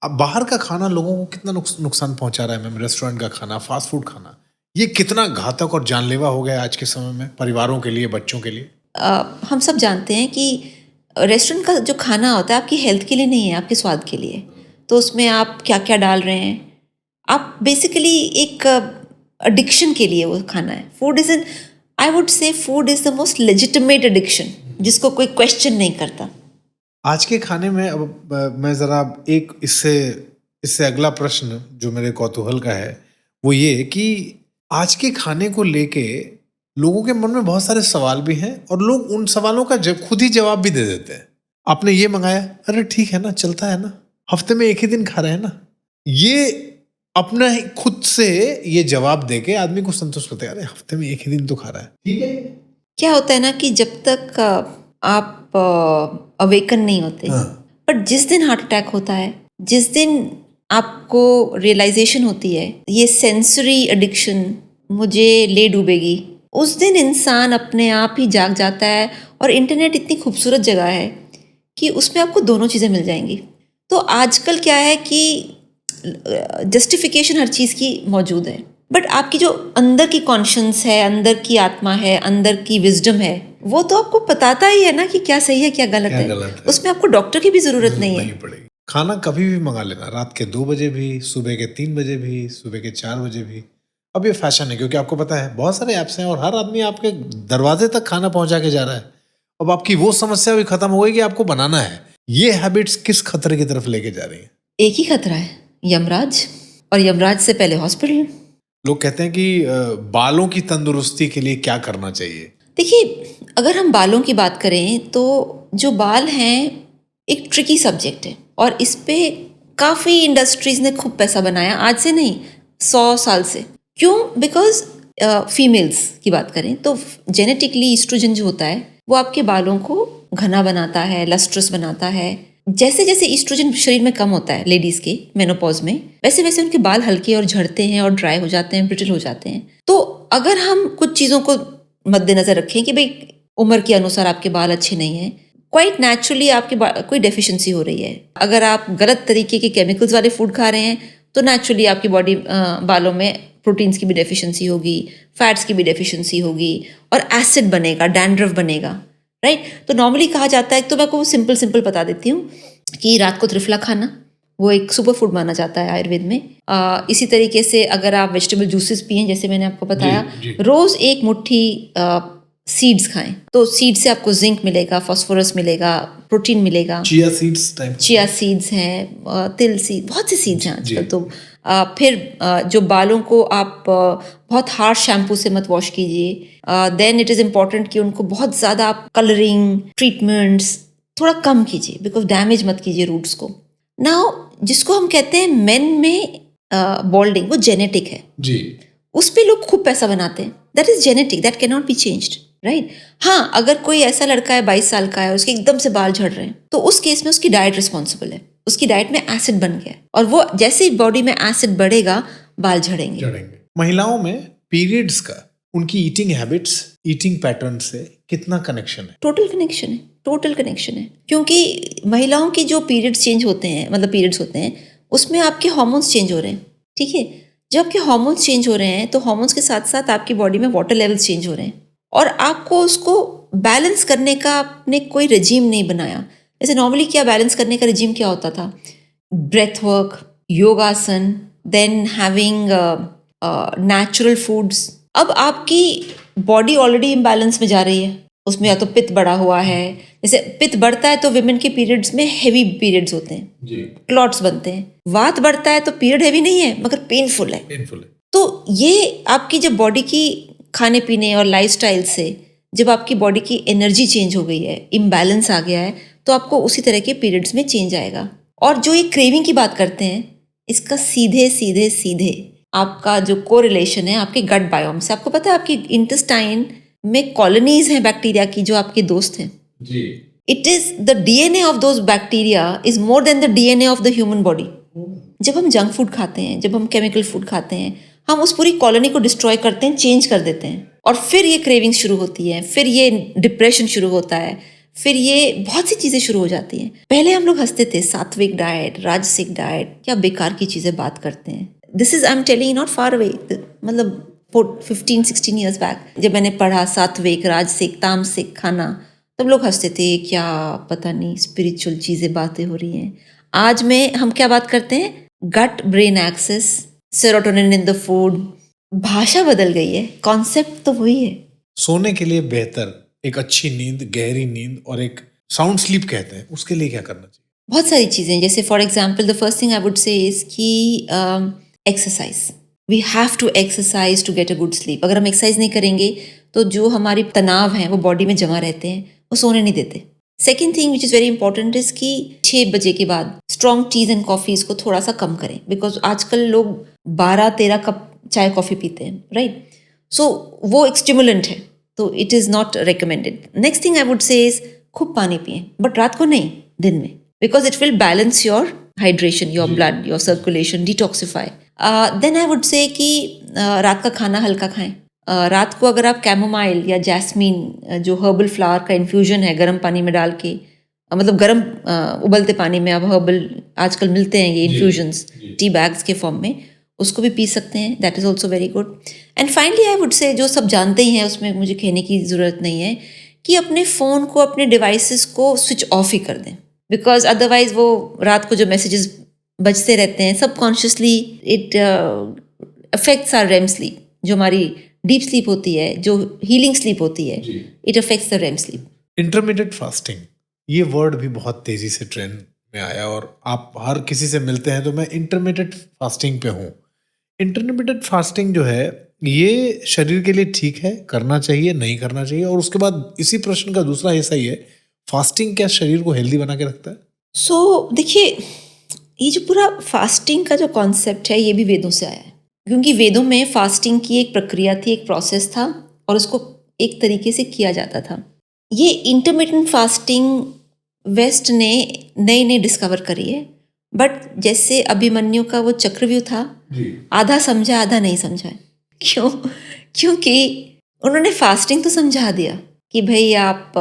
अब बाहर का खाना लोगों को कितना नुकसान पहुंचा रहा है मैम? रेस्टोरेंट का खाना, फास्ट फूड खाना, ये कितना घातक और जानलेवा हो गया है आज के समय में परिवारों के लिए, बच्चों के लिए। हम सब जानते हैं कि रेस्टोरेंट का जो खाना होता है आपकी हेल्थ के लिए नहीं है, आपके स्वाद के लिए। तो उसमें आप क्या क्या डाल रहे हैं, आप बेसिकली एक एडिक्शन के लिए वो खाना है। Food is an, I would से food is the most legitimate addiction, जिसको कोई क्वेश्चन नहीं करता। आज के खाने में अब मैं ज़रा एक इससे अगला प्रश्न जो मेरे कौतूहल का है वो ये कि आज के खाने को लेके लोगों के मन में बहुत सारे सवाल भी हैं और लोग उन सवालों का खुद ही जवाब भी दे देते हैं। आपने ये मंगाया, अरे ठीक है ना, चलता है ना, हफ्ते में एक ही दिन खा रहे हैं ना। ये अपना ही खुद से ये जवाब देके आदमी को संतुष्ट करते हैं, अरे हफ्ते में एक ही दिन तो खा रहा है, ठीक है। क्या होता है ना कि जब तक आप अवेकन नहीं होते, पर जिस दिन हार्ट अटैक होता है, जिस दिन आपको रियलाइजेशन होती है ये सेंसरी एडिक्शन मुझे ले डूबेगी, उस दिन इंसान अपने आप ही जाग जाता है। और इंटरनेट इतनी खूबसूरत जगह है कि उसमें आपको दोनों चीज़ें मिल जाएंगी। तो आजकल क्या है कि जस्टिफिकेशन हर चीज़ की मौजूद है, बट आपकी जो अंदर की कॉन्शियंस है, अंदर की आत्मा है, अंदर की विजडम है, वो तो आपको बताता ही है ना कि क्या सही है क्या गलत है। उसमें आपको डॉक्टर की भी ज़रूरत नहीं है। खाना कभी भी मंगा लेना, रात के 2 बजे भी, सुबह के 3 बजे भी, सुबह के 4 बजे भी। अब ये फैशन है, क्योंकि आपको पता है बहुत सारे ऐप्स हैं और हर आदमी आपके दरवाजे तक खाना पहुंचा के जा रहा है। अब आपकी वो समस्या भी खत्म हो गई कि आपको बनाना है। ये हैबिट्स किस खतरे की तरफ लेके जा रही हैं? एक ही खतरा है, यमराज, और यमराज से पहले हॉस्पिटल। लोग कहते हैं कि बालों की तंदुरुस्ती के लिए क्या करना चाहिए? देखिए, अगर हम बालों की बात करें तो जो बाल हैं एक ट्रिकी सब्जेक्ट है और इस पे काफ़ी इंडस्ट्रीज ने खूब पैसा बनाया, आज से नहीं 100 साल से। क्यों? बिकॉज फीमेल्स की बात करें तो जेनेटिकली ईस्ट्रोजन जो होता है वो आपके बालों को घना बनाता है, लस्ट्रस बनाता है। जैसे जैसे ईस्ट्रोजन शरीर में कम होता है लेडीज़ के मेनोपॉज में, वैसे वैसे उनके बाल हल्के और झड़ते हैं और ड्राई हो जाते हैं, ब्रिटल हो जाते हैं। तो अगर हम कुछ चीज़ों को मद्देनजर रखें कि भाई उम्र के अनुसार आपके बाल अच्छे नहीं हैं, क्वाइट नेचुरली आपके कोई डेफिशिएंसी हो रही है। अगर आप गलत तरीके के केमिकल्स वाले फूड खा रहे हैं तो नेचुरली आपकी बॉडी बालों में प्रोटीन्स की भी डेफिशिएंसी होगी, फैट्स की भी डेफिशिएंसी होगी और एसिड बनेगा, डैंड्रफ बनेगा, राइट। तो नॉर्मली कहा जाता है, तो मैं आपको सिंपल बता देती हूँ कि रात को त्रिफला खाना वो एक सुपर फूड माना जाता है आयुर्वेद में। इसी तरीके से अगर आप वेजिटेबल जूसेस पिएं, जैसे मैंने आपको बताया, रोज़ एक मुट्ठी सीड्स खाएं, तो सीड से आपको जिंक मिलेगा, फास्फोरस मिलेगा, प्रोटीन मिलेगा। चिया सीड्स हैं, तिल सीड, बहुत से सीड्स हैं आजकल। तो फिर जो बालों को आप बहुत हार्श शैम्पू से मत वॉश कीजिए। देन इट इज़ इम्पॉर्टेंट कि उनको बहुत ज़्यादा आप कलरिंग ट्रीटमेंट्स थोड़ा कम कीजिए, बिकॉज डैमेज मत कीजिए रूट्स को। नाउ जिसको हम कहते हैं मेन में बॉल्डिंग, वो जेनेटिक है जी, उस पे लोग खूब पैसा बनाते हैं। That is genetic, that can not be changed, right. हाँ, अगर कोई ऐसा लड़का है 22 साल का है, उसके एकदम से बाल झड़ रहे हैं, तो उस केस में उसकी डाइट रिस्पॉन्सिबल है। उसकी डाइट में एसिड बन गया और वो जैसे ही बॉडी में एसिड बढ़ेगा बाल झड़ेंगे। महिलाओं में पीरियड्स का उनकी ईटिंग हैबिट्स, ईटिंग पैटर्न से कितना कनेक्शन है? टोटल कनेक्शन है, क्योंकि महिलाओं की जो पीरियड्स चेंज होते हैं, मतलब पीरियड्स होते हैं, उसमें आपके हार्मोन्स चेंज हो रहे हैं, ठीक है। जब आपके हार्मोन्स चेंज हो रहे हैं तो हार्मोन्स के साथ साथ आपकी बॉडी में वाटर लेवल्स चेंज हो रहे हैं और आपको उसको बैलेंस करने का आपने कोई रजीम नहीं बनाया। जैसे नॉर्मली क्या बैलेंस करने का रजीम क्या होता था? ब्रेथ वर्क, योगासन, देन हैविंग नेचुरल फूड्स। अब आपकी बॉडी ऑलरेडी इम्बैलेंस में जा रही है, उसमें या तो पित्त बढ़ा हुआ है। जैसे पित्त बढ़ता है तो विमेन के पीरियड्स में हेवी पीरियड्स होते हैं, क्लॉट्स बनते हैं। वात बढ़ता है तो पीरियड हेवी नहीं है मगर पेनफुल है। तो ये आपकी जब बॉडी की खाने पीने और लाइफस्टाइल से जब आपकी बॉडी की एनर्जी चेंज हो गई है, इम्बैलेंस आ गया है, तो आपको उसी तरह के पीरियड्स में चेंज आएगा। और जो ये क्रेविंग की बात करते हैं, इसका सीधे सीधे सीधे आपका जो कोरिलेशन है आपके गट बायोम से। आपको पता है आपकी इंटेस्टाइन में कॉलोनीज हैं बैक्टीरिया की जो आपके दोस्त हैं जी। It is the DNA of those bacteria is more than the DNA of the human body. जब हम जंक फूड खाते हैं, जब हम केमिकल फूड खाते हैं, हम उस पूरी कॉलोनी को डिस्ट्रॉय करते हैं, चेंज कर देते हैं, और फिर ये क्रेविंग शुरू होती है, फिर ये डिप्रेशन शुरू होता है, फिर ये बहुत सी चीज़ें शुरू हो जाती हैं। पहले हम लोग हंसते थे, सात्विक डाइट, राजसिक डाइट, क्या बेकार की चीज़ें बात करते हैं। This is I am telling not far away, मतलब 15-16 ईयर्स बैक जब मैंने पढ़ा सात्विक, राजसिक, तामसिक खाना, तब लोग हंसते थे, क्या पता नहीं स्पिरिचुअल चीज़ें बातें हो रही हैं। आज में हम क्या बात करते हैं, gut brain axis, serotonin in the food. भाषा बदल गई है, कॉन्सेप्ट तो वही है। सोने के लिए बेहतर एक अच्छी नींद, गहरी नींद और एक साउंड स्लीप कहते हैं, उसके लिए क्या करना चाहिए? बहुत सारी चीज़ें, जैसे for example the first thing I would say is कि exercise. We have to exercise to get a good sleep. अगर हम एक्सरसाइज नहीं करेंगे तो जो हमारी तनाव हैं वो बॉडी में जमा रहते हैं, वो सोने नहीं देते। Second thing which is very important is कि 6 बजे के बाद स्ट्रॉन्ग टीज एंड कॉफ़ीज़ को थोड़ा सा कम करें, बिकॉज आजकल लोग 12-13 कप चाय कॉफ़ी पीते हैं, राइट? सो वो एक स्टिमुलेंट है, तो it is not recommended. Next thing I would say is खूब पानी पिएं, बट रात को नहीं, दिन में, because it will balance your hydration, your blood, your circulation, detoxify. Then I would say कि रात का खाना हल्का खाएं। रात को अगर आप कैमोमाइल या जैस्मीन, जो हर्बल फ्लावर का इन्फ्यूजन है, गर्म पानी में डाल के, मतलब गर्म उबलते पानी में, अब हर्बल आजकल मिलते हैं ये इन्फ्यूजन्स टी बैग्स के फॉर्म में, उसको भी पी सकते हैं। That is also very good. And finally I would से, जो सब जानते ही हैं, उसमें मुझे कहने की ज़रूरत नहीं है, कि अपने फ़ोन को, अपने डिवाइसेस को स्विच ऑफ ही कर दें, बिकॉज अदरवाइज वो रात को जो मैसेजेस बजते रहते हैं subconsciously, it affects our REM sleep, जो हमारी डीप स्लीप होती है, जो हीलिंग स्लीप होती है, it affects the REM sleep. Intermittent fasting, ये वर्ड भी बहुत तेजी से ट्रेंड में आया, और आप हर किसी से मिलते हैं तो मैं इंटरमिटेंट फास्टिंग पे हूँ। इंटरमिटेंट फास्टिंग जो है, ये शरीर के लिए ठीक है, करना चाहिए, नहीं करना चाहिए? और उसके बाद इसी प्रश्न का दूसरा हिस्सा ये है, फास्टिंग क्या शरीर को हेल्दी बना के रखता है? सो देखिए, ये जो पूरा फास्टिंग का जो कॉन्सेप्ट है, ये भी वेदों से आया है, क्योंकि वेदों में फास्टिंग की एक प्रक्रिया थी, एक प्रोसेस था, और उसको एक तरीके से किया जाता था। ये इंटरमिटेंट फास्टिंग वेस्ट ने नई नई डिस्कवर करी है, बट जैसे अभिमन्यु का वो चक्रव्यूह था, आधा समझा आधा नहीं समझा। क्यों? क्योंकि उन्होंने फास्टिंग तो समझा दिया कि भाई आप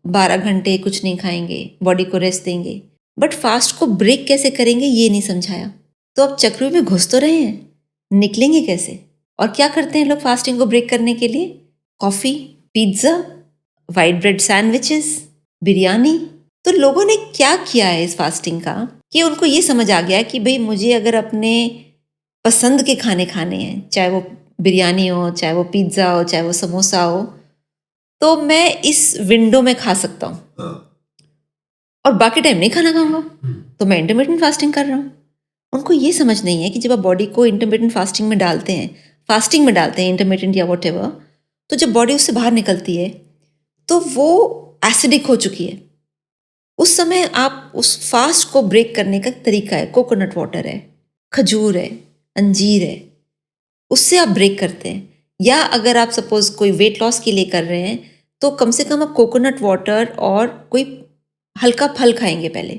12 घंटे कुछ नहीं खाएंगे, बॉडी को रेस्ट देंगे, बट फास्ट को ब्रेक कैसे करेंगे ये नहीं समझाया। तो अब चक्रव्यूह में घुस तो रहे हैं, निकलेंगे कैसे? और क्या करते हैं लोग फास्टिंग को ब्रेक करने के लिए? Coffee, pizza, white bread sandwiches, biryani. तो लोगों ने क्या किया है इस फास्टिंग का, कि उनको ये समझ आ गया कि भाई मुझे अगर अपने पसंद के खाने खाने हैं, चाहे वो बिरयानी हो, चाहे वो पिज्ज़ा हो, चाहे वो समोसा हो, तो मैं इस विंडो में खा सकता हूँ और बाकी टाइम नहीं खाना खाऊंगा, तो मैं इंटरमिटेंट फास्टिंग कर रहा हूँ। उनको ये समझ नहीं है कि जब आप बॉडी को इंटरमिटेंट फास्टिंग में डालते हैं इंटरमिटेंट या वॉट एवर, तो जब बॉडी उससे बाहर निकलती है तो वो एसिडिक हो चुकी है। उस समय आप उस फास्ट को ब्रेक करने का तरीका है, कोकोनट वाटर है, खजूर है, अंजीर है, उससे आप ब्रेक करते हैं। या अगर आप सपोज कोई वेट लॉस के लिए कर रहे हैं, तो कम से कम आप कोकोनट वाटर और कोई हल्का फल खाएंगे पहले,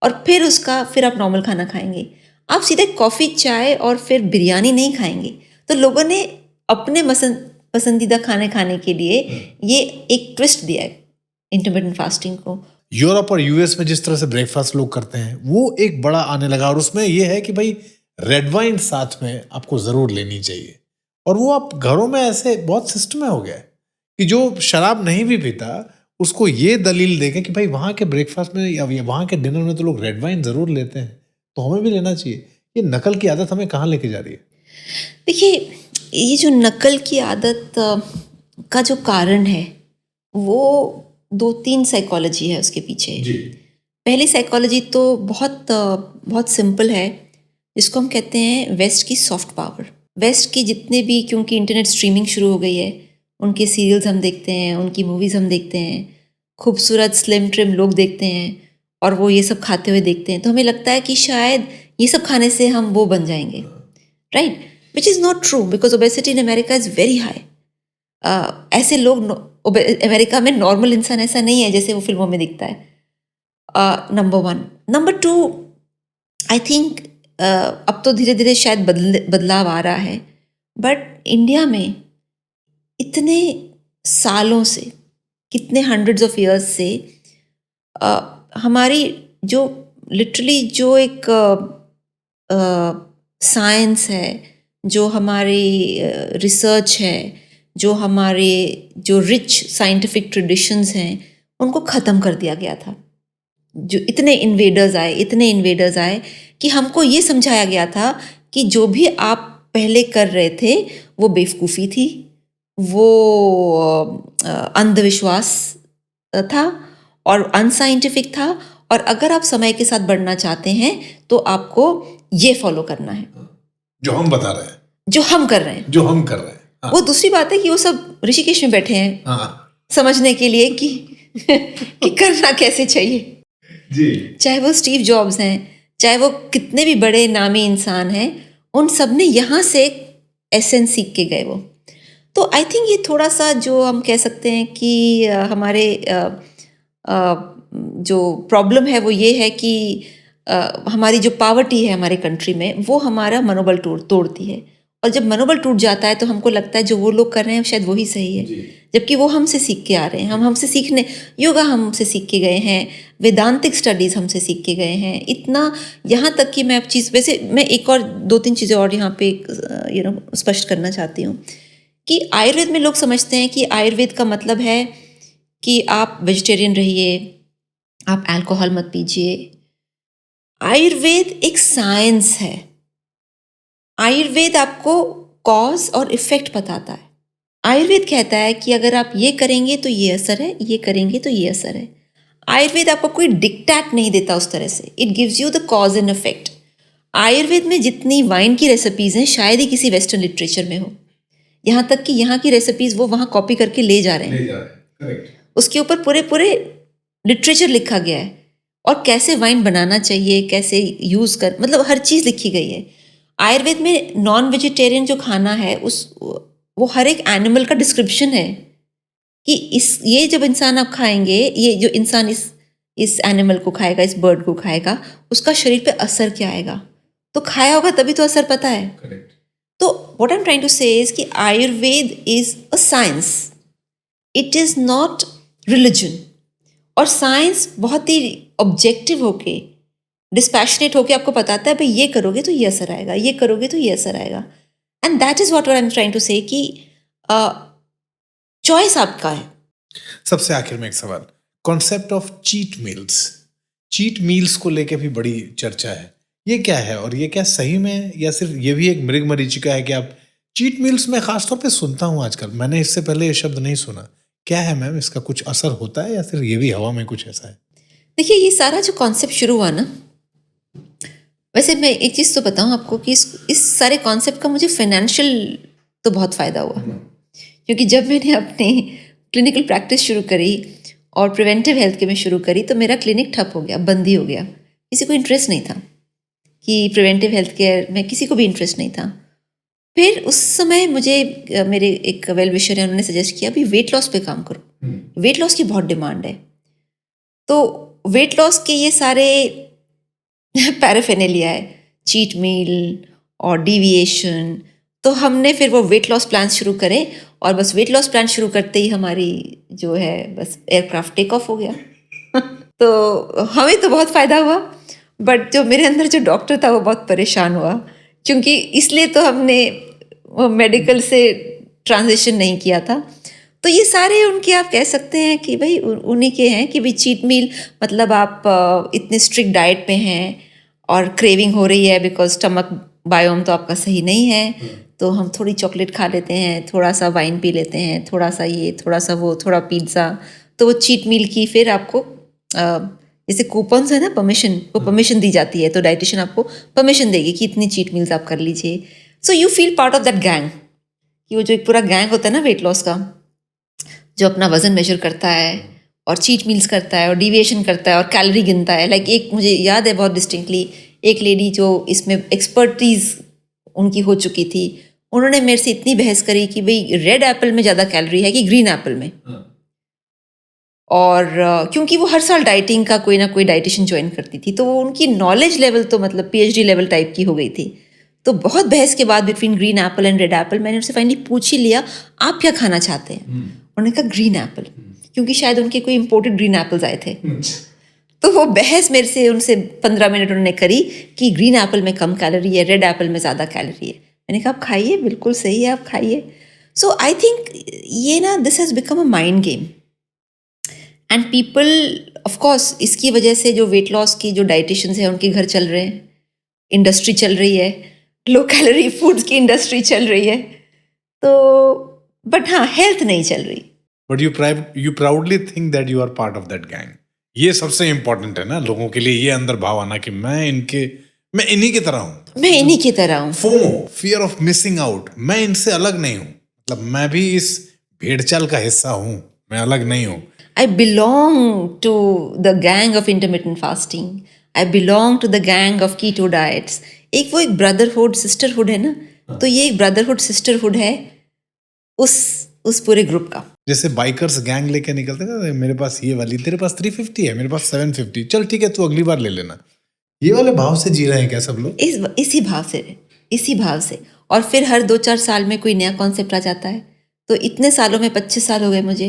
और फिर आप नॉर्मल खाना खाएंगे। आप सीधे कॉफ़ी, चाय और फिर बिरयानी नहीं खाएंगे। तो लोगों ने अपने पसंदीदा खाने खाने के लिए ये एक ट्विस्ट दिया है इंटरमिटेंट फास्टिंग को। यूरोप और यूएस में जिस तरह से ब्रेकफास्ट लोग करते हैं, वो एक बड़ा आने लगा, और उसमें ये है कि भाई रेड वाइन साथ में आपको ज़रूर लेनी चाहिए। और वो आप घरों में ऐसे बहुत सिस्टम में हो गया है कि जो शराब नहीं भी पीता, उसको ये दलील देके कि भाई वहाँ के ब्रेकफास्ट में या वहाँ के डिनर में तो लोग रेड वाइन ज़रूर लेते हैं, तो हमें भी लेना चाहिए। ये नकल की आदत हमें कहाँ लेके जा रही है? देखिए, ये जो नकल की आदत का जो कारण है, वो 2-3 साइकोलॉजी है उसके पीछे। पहली साइकोलॉजी तो बहुत सिंपल है, जिसको हम कहते हैं वेस्ट की सॉफ्ट पावर। वेस्ट की जितने भी, क्योंकि इंटरनेट स्ट्रीमिंग शुरू हो गई है, उनके सीरियल्स हम देखते हैं, उनकी मूवीज़ हम देखते हैं, खूबसूरत स्लिम ट्रिम लोग देखते हैं और वो ये सब खाते हुए देखते हैं, तो हमें लगता है कि शायद ये सब खाने से हम वो बन जाएंगे, right, which is not true because obesity in America is very high. ऐसे लोग अमेरिका में नॉर्मल इंसान ऐसा नहीं है जैसे वो फिल्मों में दिखता है. Number one. Number two, I think अब तो धीरे धीरे शायद बदलाव आ रहा है, बट इंडिया में इतने सालों से, कितने हंड्रेड्स ऑफ इयर्स से हमारी जो लिटरली जो एक साइंस है, जो हमारी रिसर्च है, जो हमारे जो रिच साइंटिफिक ट्रेडिशंस हैं, उनको ख़त्म कर दिया गया था. जो इतने इन्वेडर्स आए कि हमको ये समझाया गया था कि जो भी आप पहले कर रहे थे वो बेवकूफ़ी थी, वो अंधविश्वास था और अनसाइंटिफिक था, और अगर आप समय के साथ बढ़ना चाहते हैं तो आपको ये फॉलो करना है जो हम बता रहे हैं, जो हम कर रहे हैं. हाँ. वो दूसरी बात है कि वो सब ऋषिकेश में बैठे हैं, हाँ. समझने के लिए कि कि करना कैसे चाहिए जी. चाहे वो स्टीव जॉब्स हैं, चाहे वो कितने भी बड़े नामी इंसान हैं, उन सब ने यहाँ से एसेंस सीख के गए वो. तो आई थिंक ये थोड़ा सा जो हम कह सकते हैं कि हमारे जो प्रॉब्लम है वो ये है कि हमारी जो पावर्टी है हमारे कंट्री में, वो हमारा मनोबल तोड़ती है, और जब मनोबल टूट जाता है तो हमको लगता है जो वो लोग कर रहे हैं शायद वही सही है, जबकि वो हमसे सीख के आ रहे हैं. हम हमसे सीखने, योगा हमसे सीख के गए हैं, वेदांतिक स्टडीज़ हमसे सीख के गए हैं, इतना यहाँ तक कि मैं अब चीज़, वैसे मैं एक और दो तीन चीज़ें और यहाँ पे स्पष्ट करना चाहती हूँ कि आयुर्वेद में लोग समझते हैं कि आयुर्वेद का मतलब है कि आप वेजिटेरियन रहिए, आप अल्कोहल मत पीजिए. आयुर्वेद एक साइंस है. आयुर्वेद आपको कॉज और इफेक्ट बताता है. आयुर्वेद कहता है कि अगर आप ये करेंगे तो ये असर है, ये करेंगे तो ये असर है. आयुर्वेद आपको कोई डिक्टेट नहीं देता उस तरह से. It gives you the cause and effect. Ayurveda में जितनी वाइन की रेसिपीज़ हैं शायद ही किसी वेस्टर्न लिटरेचर में हो. यहाँ तक कि यहाँ की रेसिपीज़ वो वहाँ कॉपी करके ले जा रहे हैं. उसके ऊपर पूरे लिटरेचर लिखा गया है, और कैसे वाइन बनाना चाहिए, कैसे यूज़ कर, मतलब हर चीज़ लिखी गई है. आयुर्वेद में नॉन वेजिटेरियन जो खाना है वो हर एक एनिमल का डिस्क्रिप्शन है कि ये जब इंसान आप खाएंगे, ये जो इंसान इस एनिमल को खाएगा, इस बर्ड को खाएगा, उसका शरीर पे असर क्या आएगा. तो खाया होगा तभी तो असर पता है. Correct. तो what I am trying to say is कि Ayurveda is a science, it is not religion. और साइंस बहुत ही ऑब्जेक्टिव होके, डिस्पैशनेट होके आपको बताता है भाई ये करोगे तो ये असर आएगा, ये करोगे तो ये असर आएगा. And that is what I am trying to say कि चॉइस आपका है. सबसे आखिर में एक सवाल, कॉन्सेप्ट ऑफ चीट मील्स को लेके भी बड़ी चर्चा है. ये क्या है, और ये क्या सही में, या सिर्फ ये भी एक मृग मरीचिका है कि आप चीट मील्स में खासतौर पे सुनता हूँ आजकल, मैंने इससे पहले ये शब्द नहीं सुना. क्या है मैम, इसका कुछ असर होता है या सिर्फ ये भी हवा में कुछ ऐसा है? देखिए, ये सारा जो कॉन्सेप्ट शुरू हुआ ना, वैसे मैं एक चीज़ तो बताऊँ आपको कि इस सारे कॉन्सेप्ट का मुझे फाइनेंशियल तो बहुत फ़ायदा हुआ, क्योंकि जब मैंने अपनी क्लिनिकल प्रैक्टिस शुरू करी और प्रिवेंटिव हेल्थ के में शुरू करी तो मेरा क्लिनिक ठप हो गया, बंद ही हो गया. किसी को इंटरेस्ट नहीं था कि प्रिवेंटिव हेल्थ केयर में, किसी को भी इंटरेस्ट नहीं था. फिर उस समय मुझे मेरे एक वेल विशर है, उन्होंने सजेस्ट किया भी वेट लॉस पे काम करो, वेट लॉस की बहुत डिमांड है. तो वेट लॉस के ये सारे पैराफेनेलिया है, चीट मील और डीविएशन, तो हमने फिर वो वेट लॉस प्लान शुरू करे, और बस वेट लॉस प्लान शुरू करते ही हमारी जो है बस एयरक्राफ्ट टेक ऑफ हो गया. तो हमें तो बहुत फ़ायदा हुआ, बट जो मेरे अंदर जो डॉक्टर था वो बहुत परेशान हुआ, क्योंकि इसलिए तो हमने मेडिकल से ट्रांजिशन नहीं किया था. तो ये सारे उनके, आप कह सकते हैं कि भाई उन्हीं के हैं कि भाई चीट मील मतलब आप इतने स्ट्रिक्ट डाइट पे हैं और क्रेविंग हो रही है बिकॉज स्टमक बायोम तो आपका सही नहीं है, तो हम थोड़ी चॉकलेट खा लेते हैं, थोड़ा सा वाइन पी लेते हैं, थोड़ा सा ये, थोड़ा सा वो, थोड़ा पिज़्ज़ा. तो वो चीट मील की फिर आपको जैसे कूपन्स है ना, परमिशन, वो परमिशन दी जाती है, तो डाइटिशियन आपको परमिशन देगी कि इतनी चीट मील्स आप कर लीजिए. So you feel part of that gang, कि वो जो एक पूरा गैंग होता है ना वेट लॉस का, जो अपना वजन मेजर करता है और चीट मील्स करता है और डिविएशन करता है और कैलोरी गिनता है। लाइक एक मुझे याद है बहुत डिस्टिंक्टली, एक लेडी जो इसमें एक्सपर्टीज उनकी हो चुकी थी, उन्होंने मेरे से इतनी बहस करी कि भाई रेड एप्पल में ज़्यादा कैलोरी है कि ग्रीन एप्पल में। और क्योंकि वो हर साल डाइटिंग का कोई ना कोई डाइटिशियन ज्वाइन करती थी, तो वो उनकी नॉलेज लेवल तो मतलब PhD लेवल टाइप की हो गई थी। तो बहुत बहस के बाद between green Apple and red Apple मैंने उनसे फाइनली पूछ ही लिया, आप क्या खाना चाहते हैं? उन्होंने कहा ग्रीन एप्पल, क्योंकि शायद उनके कोई इंपोर्टेड ग्रीन एप्पल्स आए थे। तो वो बहस मेरे से उनसे 15 मिनट उन्होंने करी कि ग्रीन एप्पल में कम कैलोरी है, रेड एप्पल में ज़्यादा कैलोरी है। मैंने कहा आप खाइए, बिल्कुल सही है, आप खाइए। सो आई थिंक ये ना, this has become a mind game and people, of course इसकी वजह से जो वेट लॉस की जो डाइटिशियंस हैं उनके घर चल रहे हैं, इंडस्ट्री चल रही है, लो कैलोरी फूड्स की इंडस्ट्री चल रही है। तो बट हाँ, हेल्थ नहीं चल रही। But you proudly think that you are part of that gang. ये सबसे इम्पोर्टेंट है ना लोगों के लिए, ये अंदर भाव आना कि मैं इन्हीं की तरह हूँ, मैं इन्हीं की तरह हूँ। FOMO, fear of missing out, मैं इनसे अलग नहीं हूँ, मतलब मैं भी इस भेड़चाल का हिस्सा हूँ, मैं अलग नहीं हूँ। I belong to the gang of intermittent fasting. I belong to the gang of keto diets. वो एक ब्रदरहुड सिस्टरहुड है ना, तो ये एक ब्रदरहुड सिस्टरहुड है उस पूरे ग्रुप का। जैसे बाइकर्स गैंग लेके निकलते हैं, मेरे पास ये वाली, तेरे पास 350 है, मेरे पास 750, चल ठीक है तू अगली बार ले लेना। ये वाले भाव से जी रहे हैं क्या सब लोग? इसी भाव से। और फिर हर 2-4 साल में कोई नया कॉन्सेप्ट आ जाता है। तो इतने सालों में 25 साल हो गए मुझे,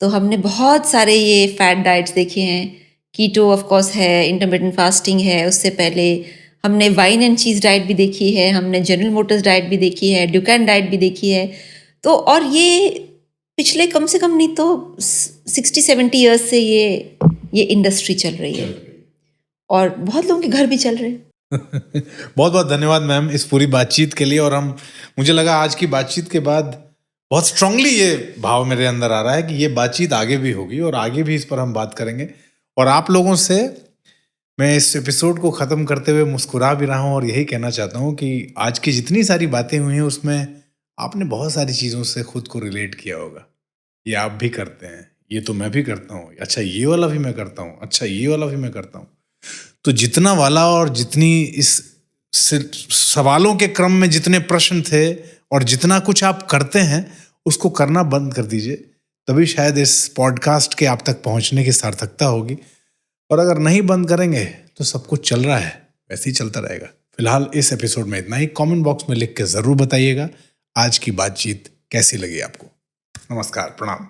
तो हमने बहुत सारे ये फैट डाइट्स देखे हैं। कीटो ऑफ कोर्स है, इंटरमिटेंट फास्टिंग है, उससे पहले हमने वाइन एंड चीज़ डाइट भी देखी है, हमने जनरल मोटर्स डाइट भी देखी है, ड्यूकैन डाइट भी देखी है। तो और ये पिछले कम से कम नहीं तो 60-70 ईयर्स से ये इंडस्ट्री चल रही है और बहुत लोगों के घर भी चल रहे हैं। बहुत बहुत धन्यवाद मैम इस पूरी बातचीत के लिए। और मुझे लगा आज की बातचीत के बाद बहुत स्ट्रांगली ये भाव मेरे अंदर आ रहा है कि ये बातचीत आगे भी होगी और आगे भी इस पर हम बात करेंगे। और आप लोगों से मैं इस एपिसोड को ख़त्म करते हुए मुस्कुरा भी रहा हूँ और यही कहना चाहता हूँ कि आज की जितनी सारी बातें हुई हैं उसमें आपने बहुत सारी चीज़ों से खुद को रिलेट किया होगा। ये आप भी करते हैं, ये तो मैं भी करता हूँ, अच्छा ये वाला भी मैं करता हूँ, अच्छा ये वाला भी मैं करता हूँ। तो जितना वाला और जितनी इस सवालों के क्रम में जितने प्रश्न थे और जितना कुछ आप करते हैं उसको करना बंद कर दीजिए, तभी शायद इस पॉडकास्ट के आप तक पहुंचने की सार्थकता होगी। और अगर नहीं बंद करेंगे तो सब कुछ चल रहा है वैसे ही चलता रहेगा। फिलहाल इस एपिसोड में इतना ही। कमेंट बॉक्स में लिख के ज़रूर बताइएगा आज की बातचीत कैसी लगी आपको। नमस्कार, प्रणाम।